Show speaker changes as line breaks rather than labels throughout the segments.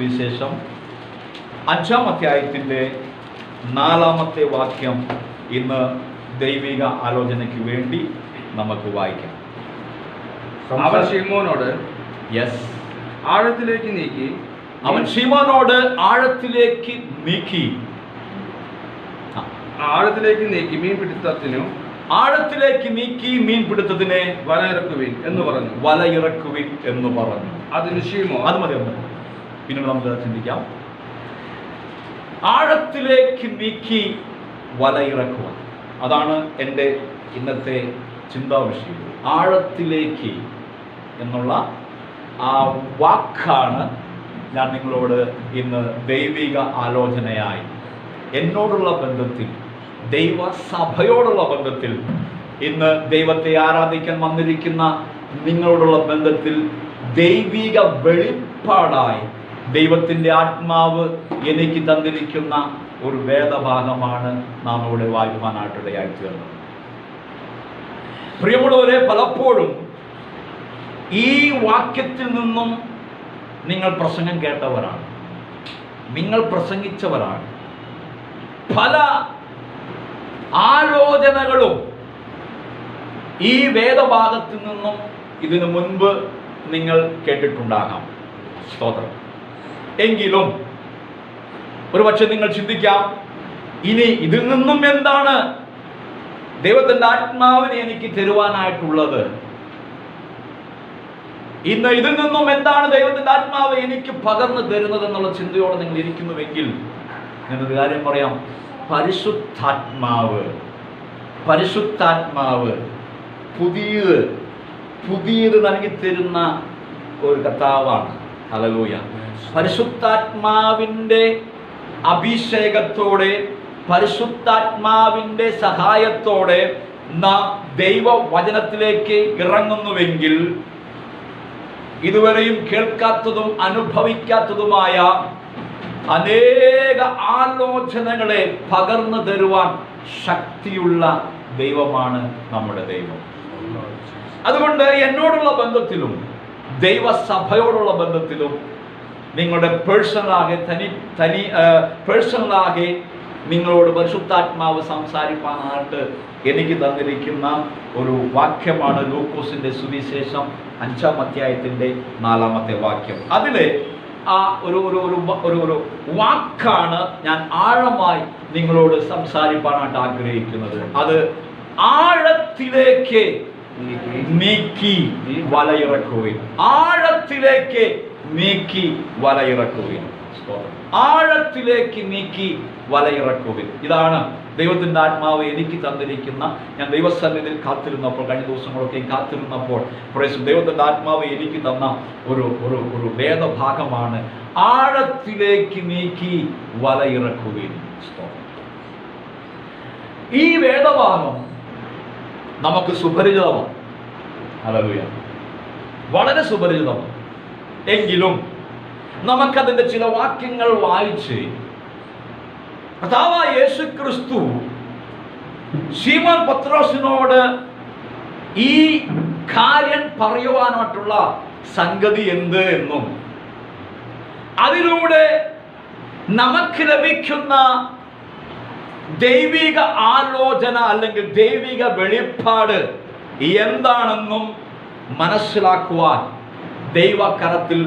സുവിശേഷം 5-ാം അധ്യായത്തിൻ്റെ 4-ാമത്തെ വാക്യം ഇന്ന് ദൈവിക ആലോചനയ്ക്ക് വേണ്ടി നമുക്ക് വായിക്കാം.
അവൻ ശിമോനോട് ആഴത്തിലേക്ക് നീക്കി
അവൻ ശിമോനോട് ആഴത്തിലേക്ക് നീക്കി മീൻപിടുത്തത്തിന്
വലയിറക്കുവിൻ എന്ന് പറഞ്ഞു. അതിന് ശിമോൻ,
അത് മതി, പിന്നെ നമുക്ക് ചിന്തിക്കാം. ആഴത്തിലേക്ക് നീക്കി വലയിറക്കുവാൻ, അതാണ് എൻ്റെ ഇന്നത്തെ ചിന്താ വിഷയം. ആഴത്തിലേക്ക് എന്നുള്ള ആ വാക്കാണ് ഞാൻ നിങ്ങളോട് ഇന്ന് ദൈവിക ആലോചനയായി എന്നോടുള്ള ബന്ധത്തിൽ, ദൈവസഭയോടുള്ള ബന്ധത്തിൽ, ഇന്ന് ദൈവത്തെ ആരാധിക്കാൻ വന്നിരിക്കുന്ന നിങ്ങളോടുള്ള ബന്ധത്തിൽ ദൈവിക വെളിപ്പാടായി ദൈവത്തിൻ്റെ ആത്മാവ് എനിക്ക് തന്നിരിക്കുന്ന ഒരു വേദഭാഗമാണ് നാം ഇവിടെ വായിക്കുവാനായിട്ടിടയായി തീർന്നത്. പ്രിയമുള്ളവരെ, പലപ്പോഴും ഈ വാക്യത്തിൽ നിന്നും നിങ്ങൾ പ്രസംഗം കേട്ടവരാണ്, നിങ്ങൾ പ്രസംഗിച്ചവരാണ്. പല ആലോചനകളും ഈ വേദഭാഗത്തിൽ നിന്നും ഇതിനു മുൻപ് നിങ്ങൾ കേട്ടിട്ടുണ്ടാകാം. സ്തോത്രം. എങ്കിലും ഒരുപക്ഷെ നിങ്ങൾ ചിന്തിക്കാം, ഇനി ഇതിൽ നിന്നും എന്താണ് ദൈവത്തിൻ്റെ ആത്മാവിനെ എനിക്ക് തരുവാനായിട്ടുള്ളത്? ഇന്ന് ഇതിൽ നിന്നും എന്താണ് ദൈവത്തിൻ്റെ ആത്മാവ് എനിക്ക് പകർന്നു തരുന്നത് എന്നുള്ള ചിന്തയോടെ നിങ്ങൾ ഇരിക്കുന്നുവെങ്കിൽ ഞാനൊരു കാര്യം പറയാം. പരിശുദ്ധാത്മാവ് പുതിയത് നൽകി തരുന്ന ഒരു കർത്താവാണ്. ഹല്ലേലൂയ. പരിശുദ്ധാത്മാവിൻ്റെ അഭിഷേകത്തോടെ, പരിശുദ്ധാത്മാവിൻ്റെ സഹായത്തോടെ നാം ദൈവവചനത്തിലേക്ക് ഇറങ്ങുന്നുവെങ്കിൽ ഇതുവരെയും കേൾക്കാത്തതും അനുഭവിക്കാത്തതുമായ അനേക ആലോചനകളെ പകർന്നു തരുവാൻ ശക്തിയുള്ള ദൈവമാണ് നമ്മുടെ ദൈവം. അതുകൊണ്ട് എന്നോടുള്ള ബന്ധത്തിലും ദൈവസഭയോടുള്ള ബന്ധത്തിലും നിങ്ങളുടെ പേഴ്സണലാകെ നിങ്ങളോട് പരിശുദ്ധാത്മാവ് സംസാരിക്കാനായിട്ട് എനിക്ക് തന്നിരിക്കുന്ന ഒരു വാക്യമാണ് ലൂക്കോസിന്റെ സുവിശേഷം 5-ാം അധ്യായത്തിൻ്റെ 4-ാമത്തെ വാക്യം. അതിലെ ആ ഒരു വാക്കാണ് ഞാൻ ആഴമായി നിങ്ങളോട് സംസാരിക്കാനായിട്ട് ആഗ്രഹിക്കുന്നത്. അത് ആഴത്തിലേക്ക് നീക്കി വലയിറക്കുവിൻ. ആഴത്തിലേക്ക് നീക്കി വലയിറക്കുവിൻ. ആഴത്തിലേക്ക് നീക്കി വലയിറക്കുവിൻ. ഇതാണ് ദൈവത്തിൻ്റെ ആത്മാവ് എനിക്ക് തന്നിരിക്കുന്ന, ഞാൻ ദൈവസന്നിധിയിൽ കാത്തിരുന്നപ്പോൾ, കഴിഞ്ഞ ദിവസങ്ങളൊക്കെ കാത്തിരുന്നപ്പോൾ ദൈവത്തിൻ്റെ ആത്മാവ് എനിക്ക് തന്ന ഒരു വേദഭാഗമാണ് ആഴത്തിലേക്ക് നീക്കി വലയിറക്കുവിൻ. ഈ വേദഭാഗം നമുക്ക് സുപരിചിതമാണ്. ഹല്ലേലൂയ. വളരെ സുപരിചിതമാണ്. എങ്കിലും നമുക്കതിൻ്റെ ചില വാക്യങ്ങൾ വായിച്ച് കർത്താവായ യേശുക്രിസ്തു ശിമോൻ പത്രോസിനോട് ഈ കാര്യം പറയുവാനായിട്ടുള്ള സംഗതി എന്ത് എന്നും അതിലൂടെ നമുക്ക് ലഭിക്കുന്ന ദൈവിക ആലോചന അല്ലെങ്കിൽ ദൈവിക വെളിപ്പാട് എന്താണെന്നും മനസ്സിലാക്കുവാൻ ദൈവകരത്തിൽ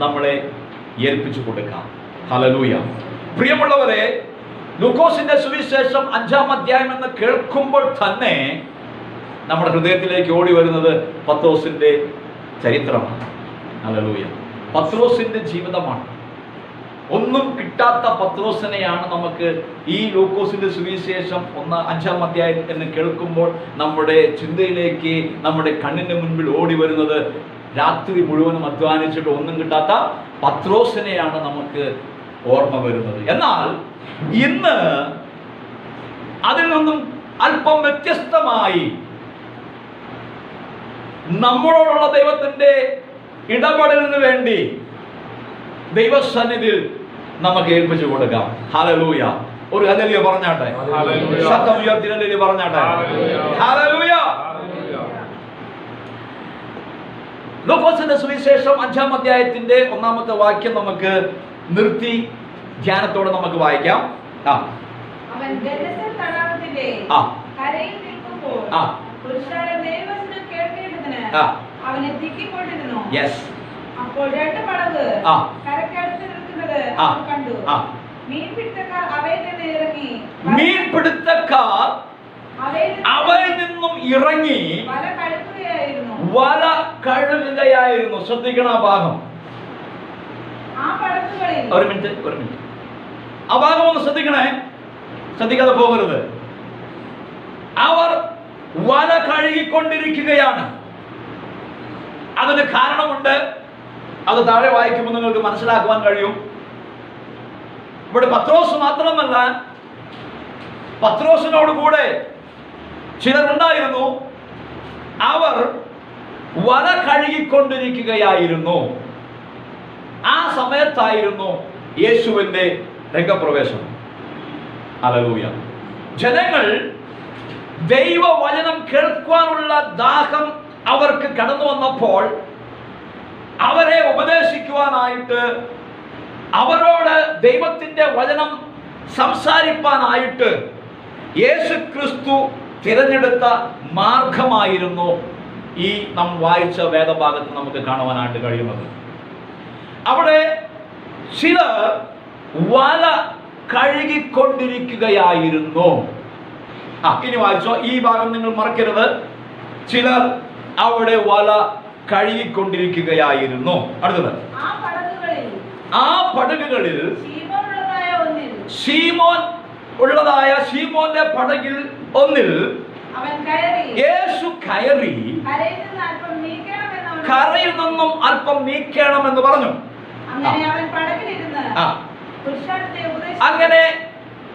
നമ്മളെ ഏൽപ്പിച്ചു കൊടുക്കാം. ഹല്ലേലൂയ. പ്രിയമുള്ളവരെ, ലൂക്കോസിന്റെ സുവിശേഷം 5-ാം അധ്യായം എന്ന് കേൾക്കുമ്പോൾ തന്നെ നമ്മുടെ ഹൃദയത്തിലേക്ക് ഓടി വരുന്നത് പത്രോസിന്റെ ചരിത്രമാണ്. ഹല്ലേലൂയ. പത്രോസിന്റെ ജീവിതമാണ്. ഒന്നും കിട്ടാത്ത പത്രോസിനെയാണ് നമുക്ക് ഈ ലൂക്കോസിന്റെ സുവിശേഷം 5-ാം അധ്യായം എന്ന് കേൾക്കുമ്പോൾ നമ്മുടെ ചിന്തയിലേക്ക്, നമ്മുടെ കണ്ണിന് മുൻപിൽ ഓടി വരുന്നത് രാത്രി മുഴുവനും അധ്വാനിച്ചിട്ട് ഒന്നും കിട്ടാത്ത പത്രോസിനെയാണ് നമുക്ക് ഓർമ്മ വരുന്നത്. എന്നാൽ ഇന്ന് അതിൽ നിന്നും അല്പം വ്യത്യസ്തമായി നമ്മളോടുള്ള ദൈവത്തിന്റെ ഇടപെടലിന് വേണ്ടി ദൈവസന്നിധിയിൽ നമുക്ക് ഏൽപ്പിച്ചു കൊടുക്കാം. ഹല്ലേലൂയ. ഒരു ഹല്ലേലൂയ പറഞ്ഞാട്ടെ. ശബ്ദം ഉയർത്തി ഹല്ലേലൂയ പറഞ്ഞാട്ടെ. ഹല്ലേലൂയ. ലൂക്കോസിന്റെ സുവിശേഷം 5-ാം അധ്യായത്തിന്റെ 1-ാമത്തെ വാക്യം നമുക്ക് നിർത്തി ധ്യാനത്തോടെ നമുക്ക് വായിക്കാം.
അവൻ ഗെരസേൻ തടാകത്തിന്റെ കരയിൽ നിൽക്കുമ്പോൾ പുരുഷാരം ദൈവവചനം കേൾക്കേണ്ടതിന് അവനെ തിക്കിക്കൊണ്ടിരുന്നു. അപ്പോൾ 2 പടക് കരയ്ക്കടുത്ത് നിൽക്കുന്നത് അവൻ കണ്ടു. മീൻപിടുത്തക്കാർ അവയിൽ നിന്ന് ഇറങ്ങി അവയിൽ നിന്നും ഇറങ്ങി വല കഴുകുകയായിരുന്നു. ശ്രദ്ധിക്കണം ആ ഭാഗം. ഒരു മിനിറ്റ് ആ ഭാഗം ഒന്ന് ശ്രദ്ധിക്കണേ, ശ്രദ്ധിക്കാതെ പോകരുത്. അവർ വല കഴുകിക്കൊണ്ടിരിക്കുകയാണ്. അതിന് കാരണമുണ്ട്. അത് താഴെ വായിക്കുമ്പോൾ നിങ്ങൾക്ക് മനസ്സിലാക്കുവാൻ കഴിയും. ഇവിടെ പത്രോസ് മാത്രമല്ല, പത്രോസിനോട് കൂടെ ചിലരുണ്ടായിരുന്നു. അവർ വല കഴുകിക്കൊണ്ടിരിക്കുകയായിരുന്നു. ആ സമയത്തായിരുന്നു യേശുവിന്റെ രംഗപ്രവേശനം. ഹല്ലേലൂയ. ജനങ്ങൾ ദൈവവചനം കേൾക്കുവാനുള്ള ദാഹം അവർക്ക് കടന്നു വന്നപ്പോൾ അവരെ ഉപദേശിക്കുവാനായിട്ട്, അവരോട് ദൈവത്തിന്റെ വചനം സംസാരിപ്പാനായിട്ട് യേശു ക്രിസ്തു തിരഞ്ഞെടുത്ത മാർഗമായിരുന്നു ഈ നാം വായിച്ച വേദഭാഗത്ത് നമുക്ക് കാണുവാനായിട്ട് കഴിയുന്നത്. അവിടെ ചിലർ വല കഴുകിക്കൊണ്ടിരിക്കുകയായിരുന്നു. ഇനി വായിച്ചോ, ഈ ഭാഗം നിങ്ങൾ മറക്കരുത്. ചിലർ അവിടെ വല കഴുകിക്കൊണ്ടിരിക്കുകയായിരുന്നു. അടുത്തത്, ആ പടകുകളിൽ ശീമോൻ ഉള്ളതായ ശീമോന്റെ പടകിൽ ഒന്നിൽ യേശു കയറി കരയിൽ നിന്നും അല്പം നീക്കണമെന്ന് പറഞ്ഞു. അങ്ങനെ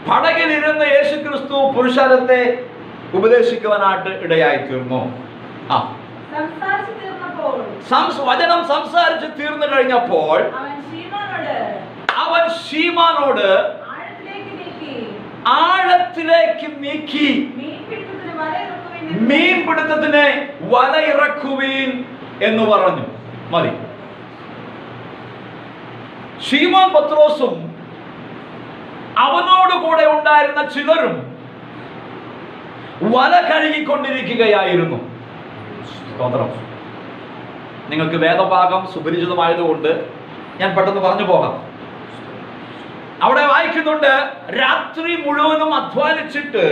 പടകിലിരുന്ന് യേശു ക്രിസ്തു പുരുഷാരത്തെ ഉപദേശിക്കുവാനായിട്ട് ഇടയായി തീർന്നു. വചനം സംസാരിച്ച് തീർന്നു കഴിഞ്ഞപ്പോൾ അവൻ ശീമോനോട് ആഴത്തിലേക്ക് നീക്കി മീൻപിടുത്തത്തിന് വല ഇറക്കുവീൻ എന്ന് പറഞ്ഞു. മതി. ശീമോൻ പത്രോസും അവനോടുകൂടെ ഉണ്ടായിരുന്ന ചിലരും വല കഴുകിക്കൊണ്ടിരിക്കുകയായിരുന്നു. സ്തോത്രം. നിങ്ങൾക്ക് വേദഭാഗം സുപരിചിതമായതുകൊണ്ട് ഞാൻ പെട്ടെന്ന് പറഞ്ഞു പോകാം. അവിടെ വായിക്കുന്നുണ്ട്, രാത്രി മുഴുവനും അധ്വാനിച്ചിട്ട്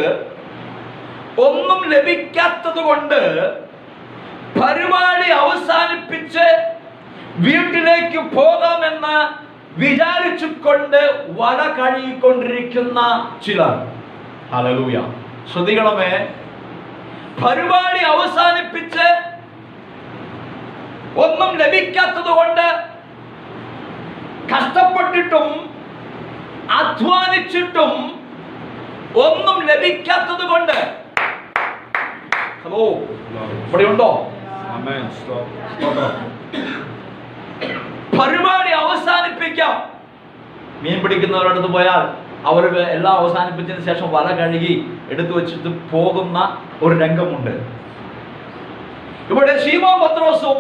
ഒന്നും ലഭിക്കാത്തത് കൊണ്ട് പരിപാടി അവസാനിപ്പിച്ച് വീട്ടിലേക്ക് പോകാമെന്ന് വിചാരിച്ചുകൊണ്ട് വല കഴുകിക്കൊണ്ടിരിക്കുന്ന ചിലർ. ഹല്ലേലൂയ. ശ്രദ്ധിക്കണമേ, പരിപാടി അവസാനിപ്പിച്ച് ഒന്നും ലഭിക്കാത്തത് കൊണ്ട്, കഷ്ടപ്പെട്ടിട്ടും അധ്വാനിച്ചിട്ടും ഒന്നും ലഭിക്കാത്തത് കൊണ്ട്, ഹലോ ഇവിടെ ഉണ്ടോ? പരിപാടി അവസാനിപ്പിക്കാം. മീൻ പിടിക്കുന്നവരുടെ അടുത്ത് പോയാൽ അവർ എല്ലാം അവസാനിപ്പിച്ചതിന് ശേഷം വല കഴുകി എടുത്തു വെച്ചിട്ട് പോകുന്ന ഒരു രംഗമുണ്ട്. ഇവിടെ ശീമോൻ പത്രോസും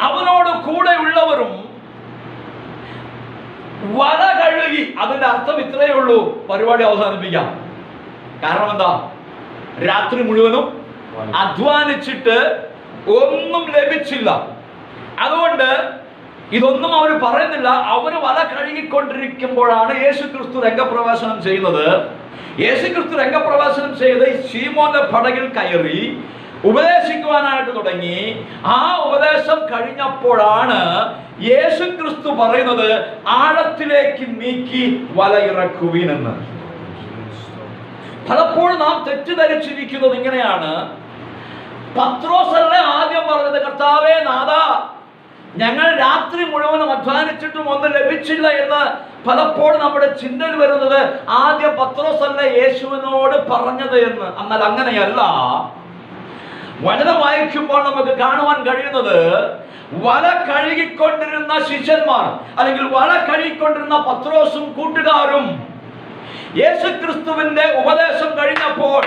അവനോട് കൂടെ ഉള്ളവരും വല കഴുകി. അതിന്റെ അർത്ഥം ഇത്രയേ ഉള്ളൂ, പരിപാടി അവസാനിപ്പിക്കാം. കാരണം എന്താ? രാത്രി മുഴുവനും അധ്വാനിച്ചിട്ട് ഒന്നും ലഭിച്ചില്ല. അതുകൊണ്ട് ഇതൊന്നും അവർ പറയുന്നില്ല. അവര് വല കഴുകിക്കൊണ്ടിരിക്കുമ്പോഴാണ് യേശു ക്രിസ്തു രംഗപ്രവേശനം ചെയ്യുന്നത്. യേശു ക്രിസ്തു രംഗപ്രവേശനം ചെയ്ത് ശീമോന്റെ പടകിൽ കയറി ഉപദേശിക്കുവാനായിട്ട് തുടങ്ങി. ആ ഉപദേശം കഴിഞ്ഞപ്പോഴാണ് യേശു ക്രിസ്തു പറയുന്നത്, ആഴത്തിലേക്ക് നീക്കി വല ഇറക്കുവീനെന്ന്. പലപ്പോഴും നാം തെറ്റിദ്ധരിച്ചിരിക്കുന്നത് ഇങ്ങനെയാണ്. പത്രോസല്ലേ ആദ്യം പറഞ്ഞത്, കർത്താവേ നാഥാ, ഞങ്ങൾ രാത്രി മുഴുവനും അധ്വാനിച്ചിട്ടും ഒന്നും ലഭിച്ചില്ല എന്ന് പലപ്പോഴും നമ്മുടെ ചിന്തയിൽ വരുന്നത് ആദ്യം പത്രോസല്ലേ യേശുവിനോട് പറഞ്ഞത് എന്ന്. എന്നാൽ അങ്ങനെയല്ല. വചനം വായിക്കുമ്പോൾ നമുക്ക് കാണുവാൻ കഴിയുന്നത്, വല കഴുകിക്കൊണ്ടിരുന്ന ശിഷ്യന്മാർ അല്ലെങ്കിൽ വല കഴുകിക്കൊണ്ടിരുന്ന പത്രോസും കൂട്ടുകാരും യേശുക്രിസ്തുവിന്റെ ഉപദേശം കഴിഞ്ഞപ്പോൾ,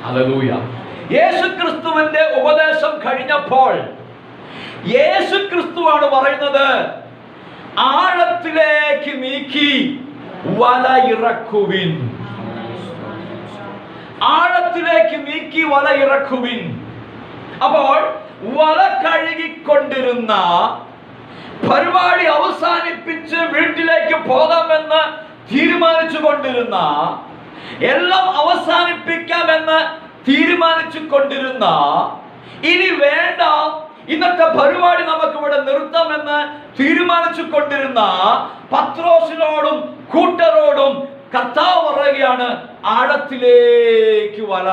ഹല്ലേലൂയ, യേശുക്രിസ്തുവിന്റെ ഉപദേശം കഴിഞ്ഞപ്പോൾ യേശുക്രിസ്തുവാണ് പറയുന്നത്, ആഴത്തിലേക്ക് നീക്കി വല ഇറക്കുവിൻ. ആഴത്തിലേക്ക് നീക്കി വല ഇറക്കുവിൻ. അപ്പോൾ വല കഴുകിക്കൊണ്ടിരുന്ന, പരിപാടി അവസാനിപ്പിച്ച് വീട്ടിലേക്ക് പോകാമെന്ന് തീരുമാനിച്ചു കൊണ്ടിരുന്ന, എല്ലാം അവസാനിപ്പിക്കാമെന്ന് തീരുമാനിച്ചു കൊണ്ടിരുന്ന, ഇനി വേണ്ട, ഇന്നത്തെ പരിപാടി നമുക്ക് ഇവിടെ നിർത്താമെന്ന് തീരുമാനിച്ചു കൊണ്ടിരുന്ന പത്രോസിനോടും കൂട്ടരോടും കർത്താവ് പറയുകയാണ്, ആഴത്തിലേക്ക് വല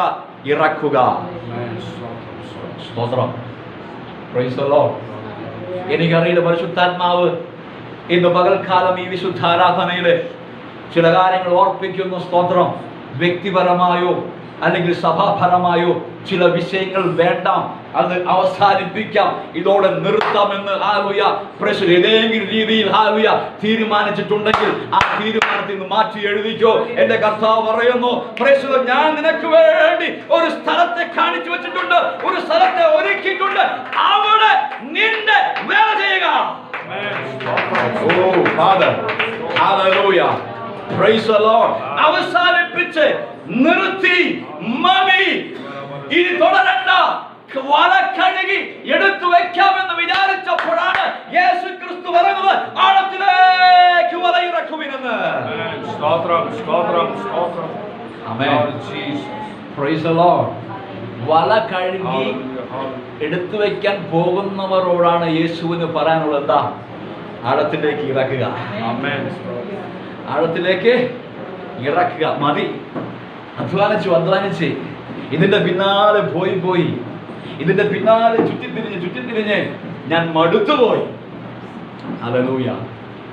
ഇറക്കുക. സ്തോത്രം. Praise the Lord. എനിക്കറിയില്ല, പരിശുദ്ധാത്മാവ് ഇന്ന് പകൽക്കാലം ഈ വിശുദ്ധാരാധനയിലെ ചില കാര്യങ്ങൾ ഓർപ്പിക്കുന്നു. സ്തോത്രം. വ്യക്തിപരമായോ അല്ലെങ്കിൽ സഭാപരമായോ ചില വിഷയങ്ങൾ വേണ്ട, അത് അവസാനിപ്പിക്കാം, ഇതോടെ നിർത്താമെന്ന് ഏതെങ്കിലും രീതിയിൽ തീരുമാനിച്ചിട്ടുണ്ടെങ്കിൽ ആ തീരുമാനത്തിൽ നിന്ന് മാറ്റി എഴുതിക്കോ. എന്റെ കർത്താവ് പറയുന്നു, ഞാൻ നിനക്ക് വേണ്ടി ഒരു സ്ഥലത്തെ കാണിച്ചു വെച്ചിട്ടുണ്ട്, ഒരു സ്ഥലത്തെ ഒരുക്കിയിട്ടുണ്ട്, അവിടെ നിന്റെ വേല ചെയ്യുക. അവസാനിപ്പിച്ച് നിർത്തി, മതി, ഇനി തുടരണ്ട, വല കഴുകി എടുത്തു വെക്കാമെന്ന് വിചാരിച്ചപ്പോഴാണ് യേശു ക്രിസ്തു പറയുന്നത്, ആഴത്തിലേക്ക് വല ഇറക്കുവിനെന്ന്. വല കഴുകി എടുത്തു വെക്കാൻ പോകുന്നവരോടാണ് യേശുവിന് പറയാനുള്ളത്, എന്താ? ആഴത്തിലേക്ക് ഇറക്കുക. ആഴത്തിലേക്ക് ഇറക്കുക. മതി, അധ്വാനിച്ച് ഇതിന്റെ പിന്നാലെ പോയി ഇതിന്റെ പിന്നാലെ ചുറ്റിത്തിരിഞ്ഞ് ഞാൻ മടുത്തുപോയി. ഹല്ലേലൂയ.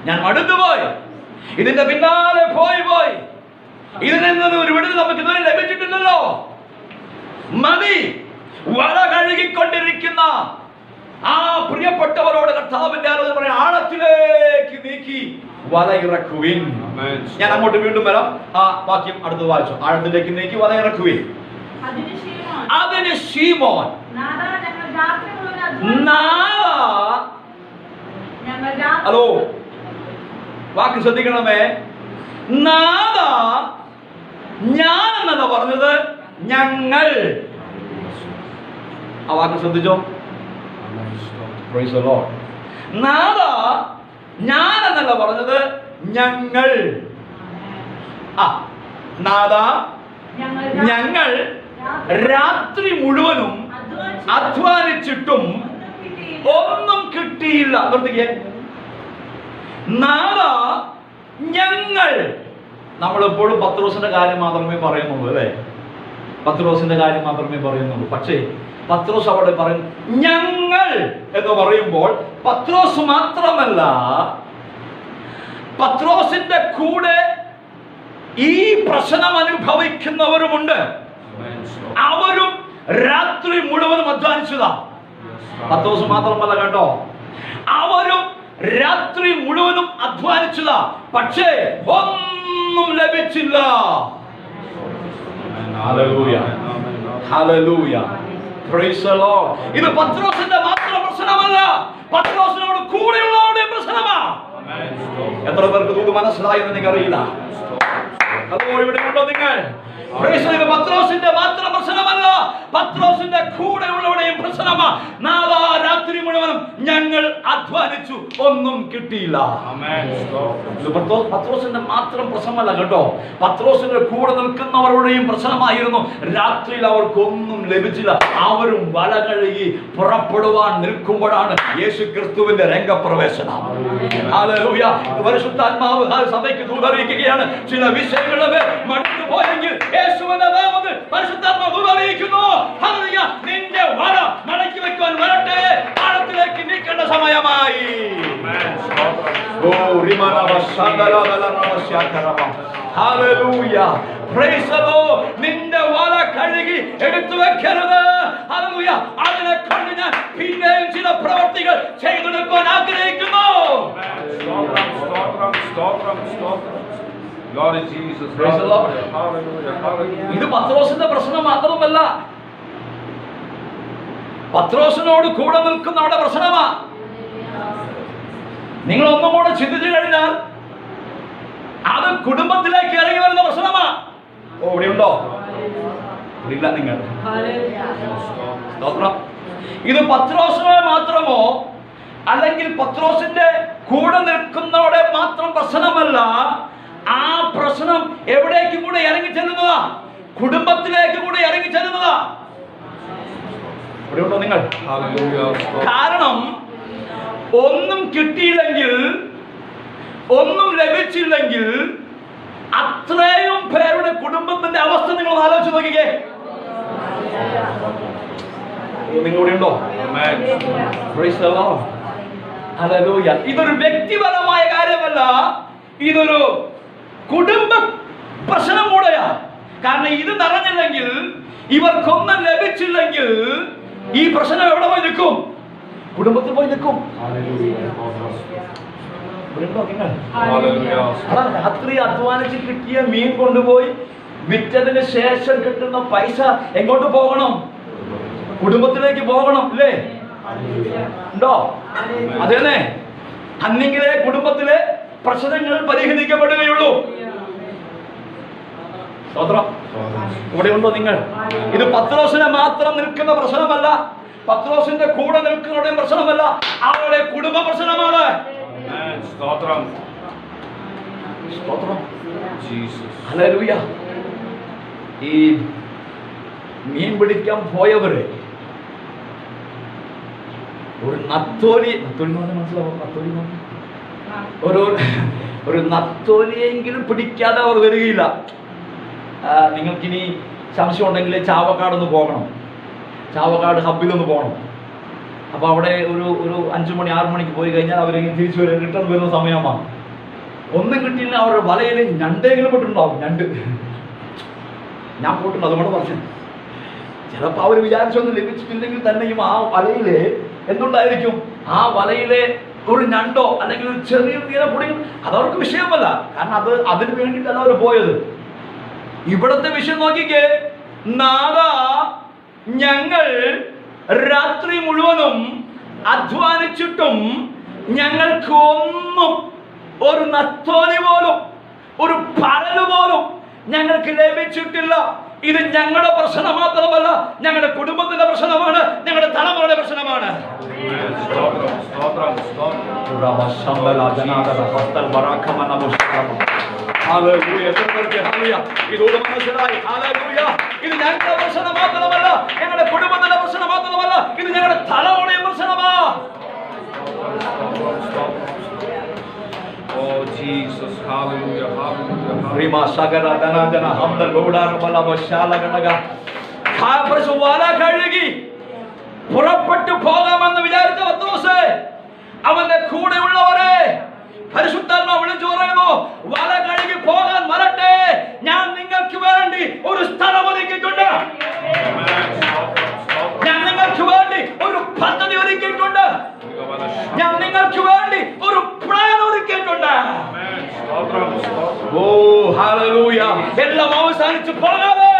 ഞാൻ മടുത്തുപോയി, ഇതിന്റെ പിന്നാലെ പോയി ഇതിൽ നിന്ന് ഒരു വിടുതൽ നമുക്ക് ഇതുവരെ ലഭിച്ചിട്ടില്ലല്ലോ. മതി. വല കഴുകിക്കൊണ്ടിരിക്കുന്ന ആ പ്രിയപ്പെട്ടവരോട് കർത്താവിന്റെ ആലോചന പറയാം, ആഴത്തിലേക്ക് നീക്കി വല ഇറക്കുവിൻ. ഞാൻ അങ്ങോട്ട് വീണ്ടും വരാം. ആ വാക്യം അടുത്ത് വായിച്ചു. ആഴത്തിലേക്ക് നീക്കി വല ഇറക്കുവിൻ. അതിന് ശീമോൻ, ഹലോ, വാക്ക് ശ്രദ്ധിക്കണമേ, നാദാ, ഞാൻ എന്നല്ല പറഞ്ഞത്, ഞങ്ങൾ. ആ വാക്ക് ശ്രദ്ധിച്ചോ. നാദാ, ഞാൻ എന്നല്ല പറഞ്ഞത്, ഞങ്ങൾ. നാദാ, ഞങ്ങൾ രാത്രി മുഴുവനും അധ്വാനിച്ചിട്ടും ഒന്നും കിട്ടിയില്ല. നാദാ, ഞങ്ങൾ. നമ്മളെപ്പോഴും പത്രോസിന്റെ കാര്യം മാത്രമേ പറയുന്നുള്ളൂ, അല്ലേ? പത്രോസിന്റെ കാര്യം മാത്രമേ പറയുന്നുള്ളൂ. പക്ഷേ പത്രോസ് അവിടെ പറയും ഞങ്ങൾ എന്ന് പറയുമ്പോൾ പത്രോസ് മാത്രമല്ല, പത്രോസിന്റെ കൂടെ ഈ പ്രശ്നം അനുഭവിക്കുന്നവരുമുണ്ട്. അവരും രാത്രി മുഴുവനും അധ്വാനിച്ചതാ. പത്രോസ് മാത്രമല്ല കേട്ടോ, അവരും രാത്രി മുഴുവനും അധ്വാനിച്ചതാ. പക്ഷേ ഒന്നും ലഭിച്ചില്ല. Hallelujah, hallelujah, praise the Lord. ഇത് പത്രോസിന്റെ മാത്രം പ്രശ്നമല്ല, പത്രോസിനോട് കൂടെയുള്ളവരുടെ പ്രശ്നമാണ്. എത്ര പേർക്ക് ഇത് മനസ്സിലായെന്ന് എനിക്കറിയില്ല. അതുപോലെ ഇവിടെ ഉണ്ടോ നിങ്ങൾ? പത്രോസിന്റെ മാത്രം പ്രശ്നമല്ല, പത്രോസിന്റെ കൂടെയുള്ളവരുടെയും പ്രശ്നമാണ്. നാളെ രാത്രി മുഴുവനും ഞങ്ങൾ അധ്വാനിച്ചു, ഒന്നും കിട്ടിയില്ല. പത്രോസിന്റെ മാത്രം പ്രശ്നമല്ല കേട്ടോ, പത്രോസിന്റെ കൂടെ നിൽക്കുന്നവരുടെയും പ്രശ്നമായിരുന്നു. രാത്രിയിൽ അവർക്കൊന്നും ലഭിച്ചില്ല. അവരും വല കഴുകി പുറപ്പെടുവാൻ നിൽക്കുമ്പോഴാണ് യേശു ക്രിസ്തുവിന്റെ രംഗപ്രവേശനം. ഹല്ലേലൂയ. പരിശുദ്ധാത്മാവ് സഭയ്ക്ക് ദൂതറിയിക്കുകയാണ്, ചില വിഷയങ്ങളെ മടുത്തു പോയെങ്കിൽ യേശുവിന്റെ നാമത്തിൽ പരിശുദ്ധാത്മാവ് ദൂതറിയിക്കുന്നു. ഹല്ലേലൂയ. നിന്റെ വല മടക്കി വെക്കുവാൻ വരട്ടെ, ആഴത്തിലേക്ക് നീക്കേണ്ട സമയമായി. ഹല്ലേലൂയ. Praise the Lord. നിന്റെ വല കഴുകി എടുത്തു വെക്കരുത്. ഹല്ലേലൂയ. അതിനെ കൊണ്ട് ഞാൻ പിന്നെയും ചില പ്രവർത്തികൾ ചെയ്തെടുക്കാൻ ആഗ്രഹിക്കുന്നു. ഇത് പത്രോസിന്റെ പ്രശ്നം മാത്രമല്ല, പത്രോസിനോട് കൂടെ നിൽക്കുന്നവരുടെ പ്രശ്നമാ. നിങ്ങൾ ഒന്നും കൂടെ ചിന്തിച്ചു കഴിഞ്ഞാൽ അത് കുടുംബത്തിലേക്ക് ഇറങ്ങി വരുന്ന പ്രശ്നമാ. ഓ, ഇവിടെ ഉണ്ടോ? ഇല്ല. നിങ്ങൾ സ്തോത്രം. ഇത് പത്രോസിനെ മാത്രമോ അല്ലെങ്കിൽ പത്രോസിന്റെ കൂടെ നിൽക്കുന്നവരുടെ മാത്രം പ്രശ്നമല്ല. ആ പ്രശ്നം എവിടേക്കും കൂടെ ഇറങ്ങി ചെല്ലുന്നതാ, കുടുംബത്തിലേക്ക് കൂടെ ഇറങ്ങി ചെല്ലുന്നതാ. ഇവിടെ ഉണ്ടോ നിങ്ങൾ? കാരണം ഒന്നും കിട്ടിയില്ലെങ്കിൽ, ഒന്നും ലഭിച്ചില്ലെങ്കിൽ അത്രയും പേരുടെ കുടുംബത്തിന്റെ അവസ്ഥ നിങ്ങൾ ആലോചിച്ച് നോക്കിക്കേ. നിങ്ങളിവിടെ ഉണ്ടോ? ഇതൊരു വ്യക്തിപരമായ കാര്യമല്ല, ഇതൊരു കുടുംബ പ്രശ്നം കൂടെയാ. കാരണം ഇത് നിറഞ്ഞില്ലെങ്കിൽ, ഇവർക്കൊന്നും ലഭിച്ചില്ലെങ്കിൽ ഈ പ്രശ്നം എവിടെ പോയി നിൽക്കും? കുടുംബത്തിൽ പോയി നിൽക്കും. രാത്രി അധ്വാനിച്ച് കിട്ടിയ മീൻ കൊണ്ടുപോയി വിറ്റതിന് ശേഷം കിട്ടുന്ന പൈസ എങ്ങോട്ട് പോകണം? കുടുംബത്തിലേക്ക് പോകണം, അല്ലേ? ഉണ്ടോ? അതേന്നെ. അന്നെങ്കിലേ കുടുംബത്തിലെ പ്രശ്നങ്ങൾ പരിഹരിക്കപ്പെടുകയുള്ളൂ. സ്തോത്രം. ഇവിടെ ഉണ്ടോ നിങ്ങൾ? ഇത് പത്രോസിനെ മാത്രം നിൽക്കുന്ന പ്രശ്നമല്ല, പത്രോസിന്റെ കൂടെ നിൽക്കുന്നവരുടെയും പ്രശ്നമല്ല, അവരുടെ കുടുംബ പ്രശ്നമാണ്.
സ്തോത്രം.
സ്തോത്രം.
ഹല്ലേലൂയ.
ഈ മീൻ പിടിക്കാൻ പോയവര് ഒരു നത്തോലി മനസ്സിലാവും? നത്തോലി ഒരു നത്തോലിയെങ്കിലും പിടിക്കാതെ അവർ വരികയില്ല. നിങ്ങൾക്കിനി സംശയം ഉണ്ടെങ്കിൽ ചാവക്കാടൊന്ന് പോകണം, ചാവക്കാട് ഹബ്ബിലൊന്ന് പോകണം. അപ്പോൾ അവിടെ ഒരു 5 മണി 6 മണിക്ക് പോയി കഴിഞ്ഞാൽ അവരെങ്കിലും തിരിച്ചു റിട്ടേൺ വരുന്ന സമയമാണ്. ഒന്നും കിട്ടിയില്ല, അവരുടെ വലയിൽ ഞണ്ടെങ്കിലും പെട്ടിട്ടുണ്ടാവും. ഞണ്ട് ഞാൻ പോയിട്ടുണ്ട്, അതുകൊണ്ട് പറഞ്ഞു. ചിലപ്പോൾ അവർ വിചാരിച്ചൊന്നും ലഭിച്ചിട്ടില്ലെങ്കിൽ തന്നെയും ആ വലയിൽ എന്തുണ്ടായിരിക്കും? ആ വലയിലെ ഒരു ഞണ്ടോ അല്ലെങ്കിൽ ഒരു ചെറിയ മീനെ പൊടിയും അതവർക്ക് വിഷയമല്ല. കാരണം അതിന് വേണ്ടിയിട്ടല്ല അവർ പോയത്. ഇവിടത്തെ വിഷയം നോക്കിക്കേ. നാദാ, ഞങ്ങൾ രാത്രി മുഴുവനും അധ്വാനിച്ചിട്ടും ഞങ്ങൾക്ക് ഒന്നും, ഒരു നത്തോലി പോലും, ഒരു പരല് പോലും ഞങ്ങൾക്ക് ലഭിച്ചിട്ടില്ല. ഇത് ഞങ്ങളുടെ പ്രശ്നം മാത്രമല്ല, ഞങ്ങളുടെ കുടുംബത്തിന്റെ പ്രശ്നമാണ്, ഞങ്ങളുടെ തലമുറയുടെ പ്രശ്നമാണ്. ഇത് ഞങ്ങളുടെ പ്രശ്നം മാത്രമല്ല, ഞങ്ങളുടെ കുടുംബത്തിന്റെ പ്രശ്നം മാത്രമല്ല, ഇത് ഞങ്ങളുടെ തലമുറയുടെ പ്രശ്നമാണ്.
Oh Jesus, hallelujah, hallelujah.
Rima sagara dana dana hamdal bawdar bala bashala gadaga ഖാപർസ് വല കഴുകി പുറപ്പെട്ടു പോകാമെന്ന് വിചാരിച്ച പത്രോസ്, അവന്റെ കൂടെയുള്ളവരെ പരിശുദ്ധാത്മാവ് വിളിച്ചു പറയുന്നു, വല കഴുകി പോകാൻ വരട്ടെ, ഞാൻ നിങ്ങൾക്ക് വേണ്ടി ഒരു സ്ഥലം ഒരുക്കിയിട്ടുണ്ട്, ഞാൻ നിങ്ങൾക്ക് വേണ്ടി ഒരു പദ്ധതി ഒരുക്കിയിട്ടുണ്ട്, ഞാൻ നിങ്ങൾക്ക് വേണ്ടി ഒരു പ്ലാൻ ഒരുക്കിയിട്ടുണ്ട്. ഓ ഹല്ലേലൂയ. എല്ലാം അവസാനിച്ചു പോകാതെ,